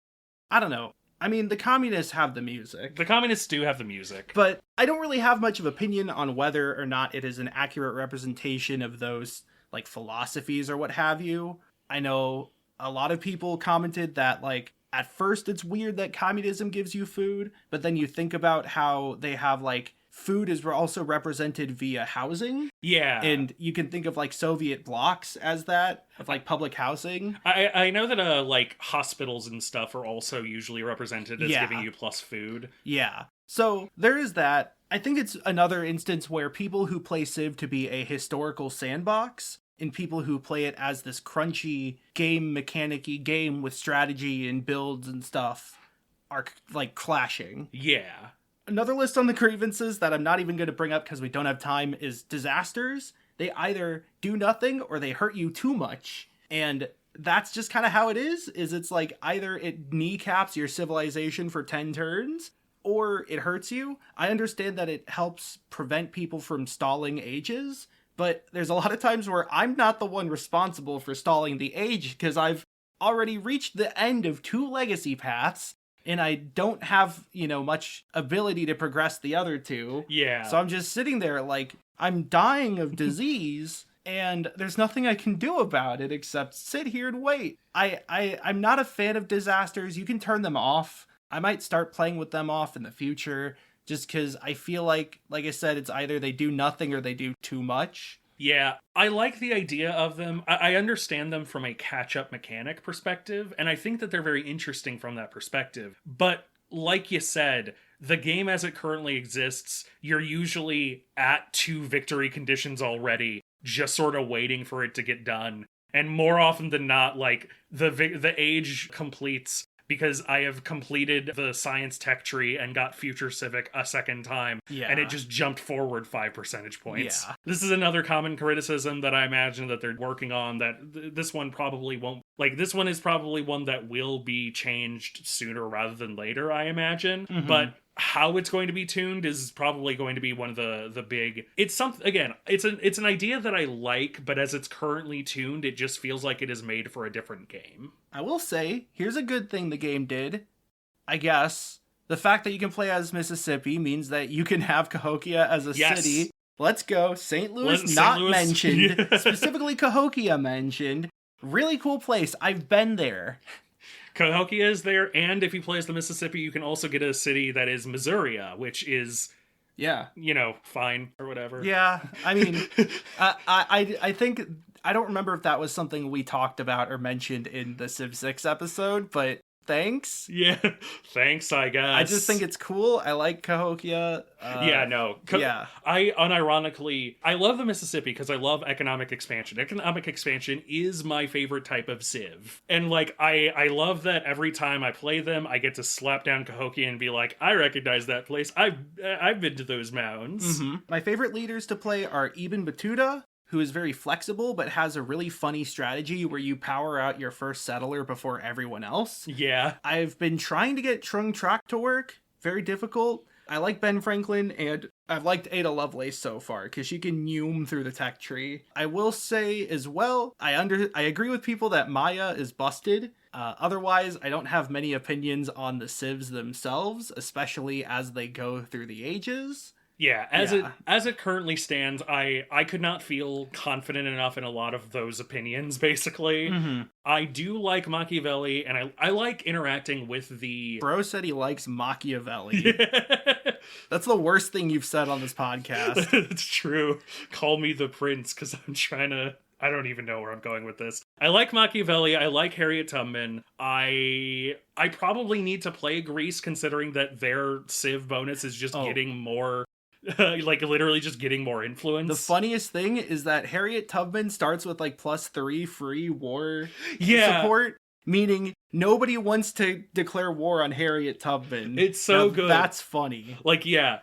I don't know. I mean, the communists have the music. The communists do have the music. But I don't really have much of opinion on whether or not it is an accurate representation of those, like, philosophies or what have you. I know a lot of people commented that, like, at first it's weird that communism gives you food, but then you think about how they have, like, food is also represented via housing. Yeah. And you can think of, like, Soviet blocks as that, of, like, public housing. I know that, like, hospitals and stuff are also usually represented as giving you plus food. Yeah. So there is that. I think it's another instance where people who play Civ to be a historical sandbox and people who play it as this crunchy game mechanic-y game with strategy and builds and stuff are, like, clashing. Yeah. Another list on the grievances that I'm not even going to bring up because we don't have time is disasters. They either do nothing or they hurt you too much. And that's just kind of how it is it's like either it kneecaps your civilization for 10 turns or it hurts you. I understand that it helps prevent people from stalling ages, but there's a lot of times where I'm not the one responsible for stalling the age because I've already reached the end of 2 legacy paths and I don't have, much ability to progress the other 2. Yeah. So I'm just sitting there like, I'm dying of disease, and there's nothing I can do about it except sit here and wait. I'm not a fan of disasters. You can turn them off. I might start playing with them off in the future, just because I feel like I said, it's either they do nothing or they do too much. Yeah, I like the idea of them. I understand them from a catch-up mechanic perspective, and I think that they're very interesting from that perspective. But like you said, the game as it currently exists, you're usually at 2 victory conditions already, just sort of waiting for it to get done. And more often than not, like, the age completes because I have completed the science tech tree and got Future Civic a second time, and it just jumped forward 5 percentage points. Yeah. This is another common criticism that I imagine that they're working on, that this one probably won't, like, this one is probably one that will be changed sooner rather than later, I imagine. Mm-hmm. But how it's going to be tuned is probably going to be one of the big... It's something, again, it's an idea that I like, but as it's currently tuned, it just feels like it is made for a different game. I will say, here's a good thing the game did, I guess. The fact that you can play as Mississippi means that you can have Cahokia as a city. Let's go. St. Louis not mentioned. Yeah. Specifically Cahokia mentioned. Really cool place. I've been there. Cahokia is there, and if you play as the Mississippi, you can also get a city that is Missouri, which is, fine or whatever. Yeah, I mean, I think, I don't remember if that was something we talked about or mentioned in the Civ 6 episode, but thanks. Yeah, thanks, I guess. I just think it's cool. I like Cahokia. I unironically, I love the Mississippi because I love economic expansion. Economic expansion is my favorite type of Civ. And, like, I love that every time I play them, I get to slap down Cahokia and be like, I recognize that place. I've been to those mounds. Mm-hmm. My favorite leaders to play are Ibn Battuta, who is very flexible but has a really funny strategy where you power out your first settler before everyone else. Yeah. I've been trying to get Trung Trak to work. Very difficult. I like Ben Franklin, and I've liked Ada Lovelace so far, because she can Neum through the tech tree. I will say as well, I agree with people that Maya is busted. Otherwise, I don't have many opinions on the civs themselves, especially as they go through the ages. Yeah, as it currently stands, I could not feel confident enough in a lot of those opinions, basically. Mm-hmm. I do like Machiavelli, and I like interacting with the... Bro said he likes Machiavelli. Yeah. That's the worst thing you've said on this podcast. It's true. Call me the prince, because I'm trying to... I don't even know where I'm going with this. I like Machiavelli. I like Harriet Tubman. I probably need to play Greece, considering that their Civ bonus is just getting more... like, literally just getting more influence. The funniest thing is that Harriet Tubman starts with, like, +3 free war support, meaning nobody wants to declare war on Harriet Tubman. It's so good. That's funny. Like, yeah.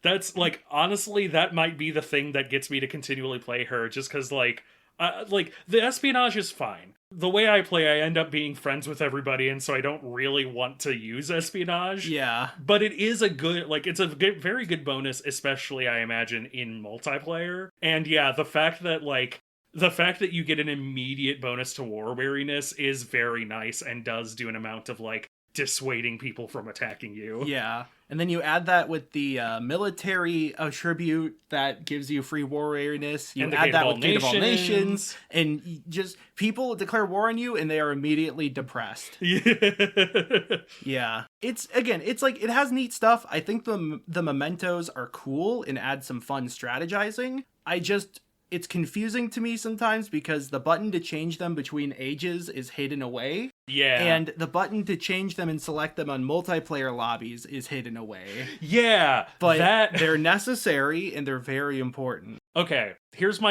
That's, like, honestly, that might be the thing that gets me to continually play her, just because, like, Like, the espionage is fine. The way I play, I end up being friends with everybody, and so I don't really want to use espionage. Yeah. But it is a good, like, it's a good, very good bonus, especially, I imagine, in multiplayer. And yeah, the fact that you get an immediate bonus to war weariness is very nice and does do an amount of, like, dissuading people from attacking you. Yeah. And then you add that with the military attribute that gives you free war weariness. You And the add Gate that of All with Gate of All Nations. Nations. And just people declare war on you and they are immediately depressed. Yeah. It's like it has neat stuff. I think the mementos are cool and add some fun strategizing. It's confusing to me sometimes because the button to change them between ages is hidden away. Yeah. And the button to change them and select them on multiplayer lobbies is hidden away. Yeah. But they're necessary and they're very important. Okay, here is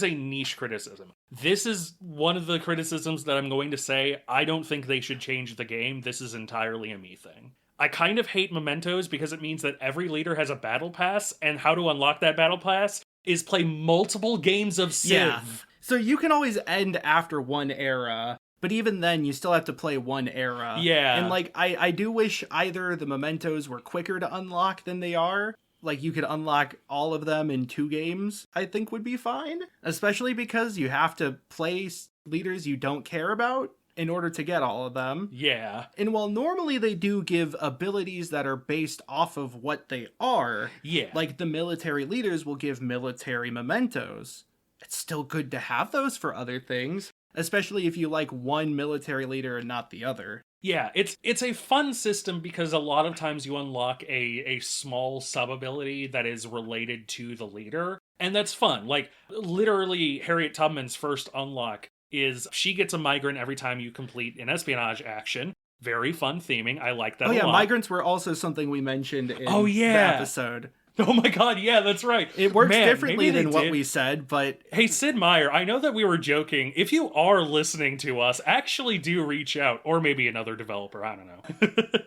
a niche criticism. This is one of the criticisms that I'm going to say. I don't think they should change the game. This is entirely a me thing. I kind of hate mementos because it means that every leader has a battle pass, and how to unlock that battle pass is play multiple games of Civ. Yeah. So you can always end after one era, but even then you still have to play one era. Yeah. And like I do wish either the mementos were quicker to unlock than they are. Like you could unlock all of them in 2 games, I think would be fine. Especially because you have to play leaders you don't care about in order to get all of them. Yeah. And while normally they do give abilities that are based off of what they are, Yeah. like the military leaders will give military mementos, it's still good to have those for other things, especially if you like one military leader and not the other. Yeah, it's a fun system because a lot of times you unlock a small sub-ability that is related to the leader, and that's fun. Like, literally, Harriet Tubman's first unlock is she gets a migrant every time you complete an espionage action. Very fun theming. I like that a lot. Migrants were also something we mentioned in the episode. Oh my god, yeah, that's right. It works differently than what we said, but... Hey, Sid Meier, I know that we were joking. If you are listening to us, actually do reach out. Or maybe another developer, I don't know.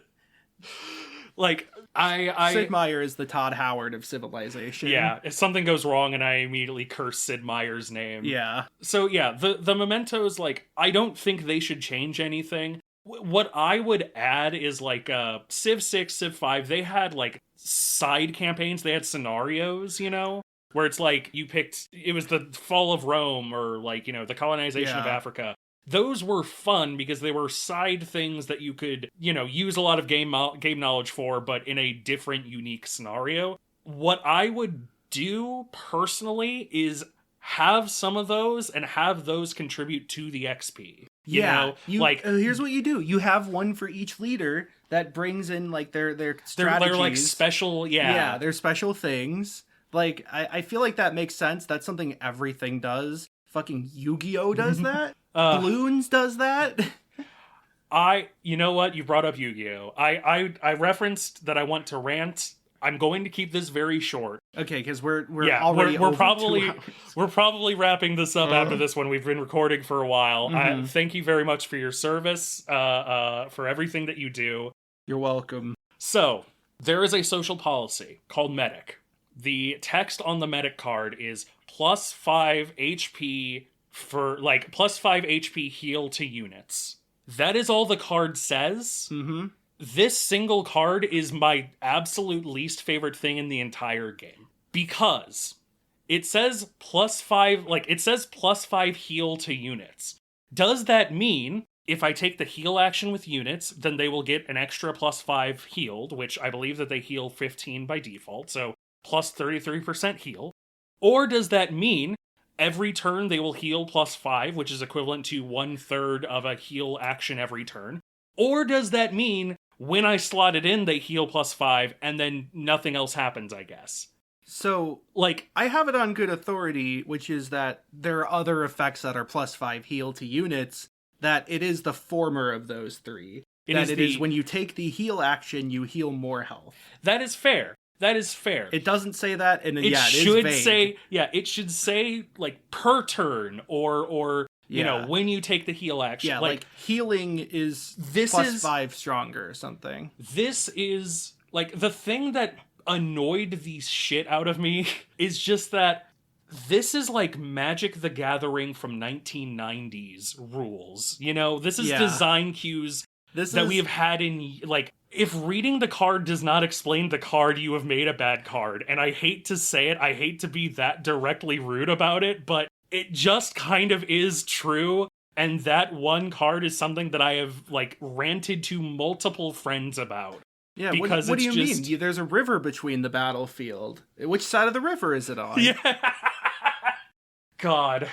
Like, Sid Meier is the Todd Howard of Civilization. Yeah, if something goes wrong and I immediately curse Sid Meier's name. Yeah. So yeah, the mementos, like, I don't think they should change anything. What I would add is, like, Civ 6, Civ 5, they had, like, side campaigns. They had scenarios, you know? Where it's like, it was the fall of Rome or, like, you know, the colonization of Africa. Those were fun because they were side things that you could, you know, use a lot of game knowledge for, but in a different, unique scenario. What I would do, personally, is have some of those and have those contribute to the XP. You know, like, here's what you do. You have one for each leader that brings in, like, their strategies. They're like special, Yeah, they're special things. Like, I feel like that makes sense. That's something everything does. Fucking Yu-Gi-Oh! Does that. Bloons does that. You know what? You brought up Yu-Gi-Oh! I referenced that I want to rant. I'm going to keep this very short. Okay, because we're already over 2 hours. We're probably wrapping this up after this one. We've been recording for a while. Thank you very much for your service, for everything that you do. You're welcome. So, there is a social policy called Medic. The text on the Medic card is +5 HP for, like, +5 HP heal to units. That is all the card says. Mm-hmm. This single card is my absolute least favorite thing in the entire game. Because it says +5, like, it says +5 heal to units. Does that mean if I take the heal action with units, then they will get an extra +5 healed, which I believe that they heal 15 by default, so plus 33% heal? Or does that mean every turn they will heal +5, which is equivalent to 1/3 of a heal action every turn? Or does that mean when I slot it in, they heal +5, and then nothing else happens, I guess? So, like, I have it on good authority, which is that there are other effects that are +5 heal to units, that it is the former of those 3. It is when you take the heal action, you heal more health. That is fair. That is fair. It doesn't say that, and it should is vague. It should say, like, per turn, or you know, when you take the heal action. Yeah, like healing is +5 stronger or something. This is, like, the thing that annoyed the shit out of me is just that this is like Magic the Gathering from 1990s rules. You know, this is Yeah. design cues we have had in, like, if reading the card does not explain the card, you have made a bad card. And I hate to say it, I hate to be that directly rude about it, but it just kind of is true. And that one card is something that I have, like, ranted to multiple friends about. Yeah, Because what do it's you just... mean? There's a river between the battlefield. Which side of the river is it on? Yeah. God.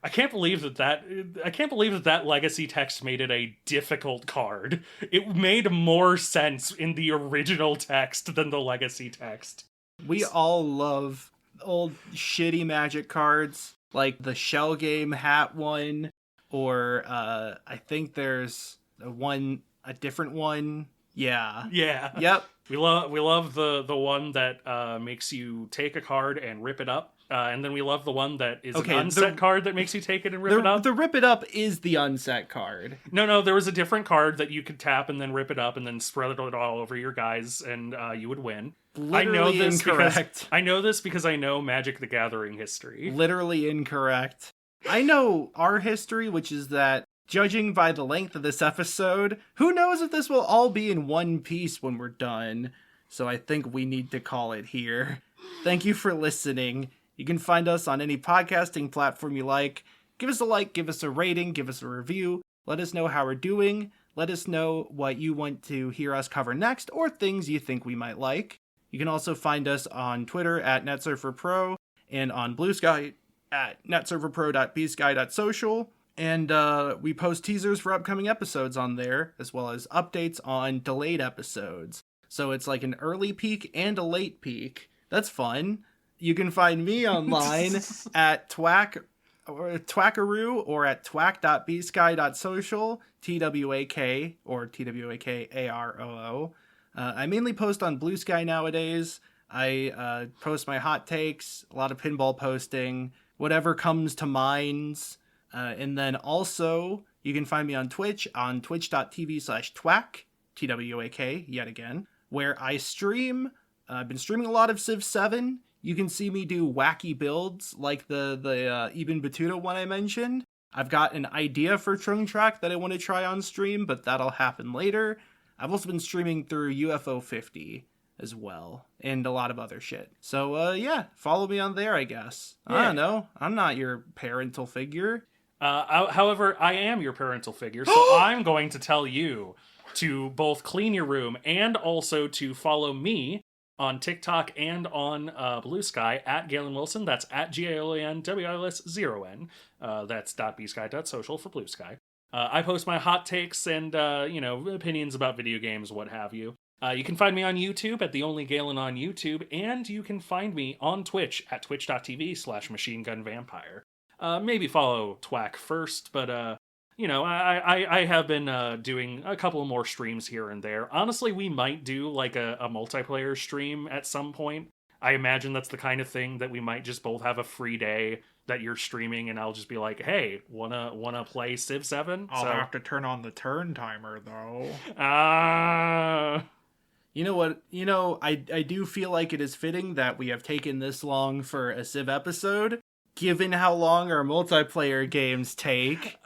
I can't believe that legacy text made it a difficult card. It made more sense in the original text than the legacy text. We all love old shitty Magic cards, like the Shell Game hat one, or I think there's a different one. Yeah. Yeah. Yep. We love the one that makes you take a card and rip it up. And then we love the one that is an unset card that makes you take it and rip it up. The rip it up is the unset card. No, there was a different card that you could tap and then rip it up and then spread it all over your guys, and you would win. Literally incorrect. I know this because I know Magic the Gathering history. Literally incorrect. I know our history, which is that, judging by the length of this episode, who knows if this will all be in one piece when we're done. So I think we need to call it here. Thank you for listening. You can find us on any podcasting platform you like. Give us a like, give us a rating, give us a review. Let us know how we're doing. Let us know what you want to hear us cover next, or things you think we might like. You can also find us on Twitter at NetSurferPro, and on Blue Sky at netsurferpro.bsky.social. And we post teasers for upcoming episodes on there, as well as updates on delayed episodes. So it's like an early peek and a late peek. That's fun. You can find me online at Twackaroo or at twack.bsky.social, TWAK or TWAKAROO. I mainly post on Blue Sky nowadays. I post my hot takes, a lot of pinball posting, whatever comes to minds. And then also, you can find me on Twitch, on twitch.tv/twack, TWAK, yet again, where I stream. I've been streaming a lot of Civ 7. You can see me do wacky builds like the Ibn Battuta one I mentioned. I've got an idea for Trung Track that I want to try on stream, but that'll happen later. I've also been streaming through UFO 50 as well, and a lot of other shit. So, yeah, follow me on there, I guess. Yeah. I don't know. I'm not your parental figure. However, I am your parental figure, so I'm going to tell you to both clean your room and also to follow me on TikTok and on Blue Sky at Galen Wilson. That's at GALENWILS0N. That's .bsky.social for Blue Sky. I post my hot takes and, opinions about video games, what have you. You can find me on YouTube at The Only Galen on YouTube, and you can find me on Twitch at twitch.tv/machinegunvampire. Maybe follow Twack first, but, I have been doing a couple more streams here and there. Honestly, we might do like a multiplayer stream at some point. I imagine that's the kind of thing that we might just both have a free day that you're streaming, and I'll just be like, "Hey, wanna play Civ 7?" I'll have to turn on the turn timer though. You know what? I do feel like it is fitting that we have taken this long for a Civ episode, given how long our multiplayer games take.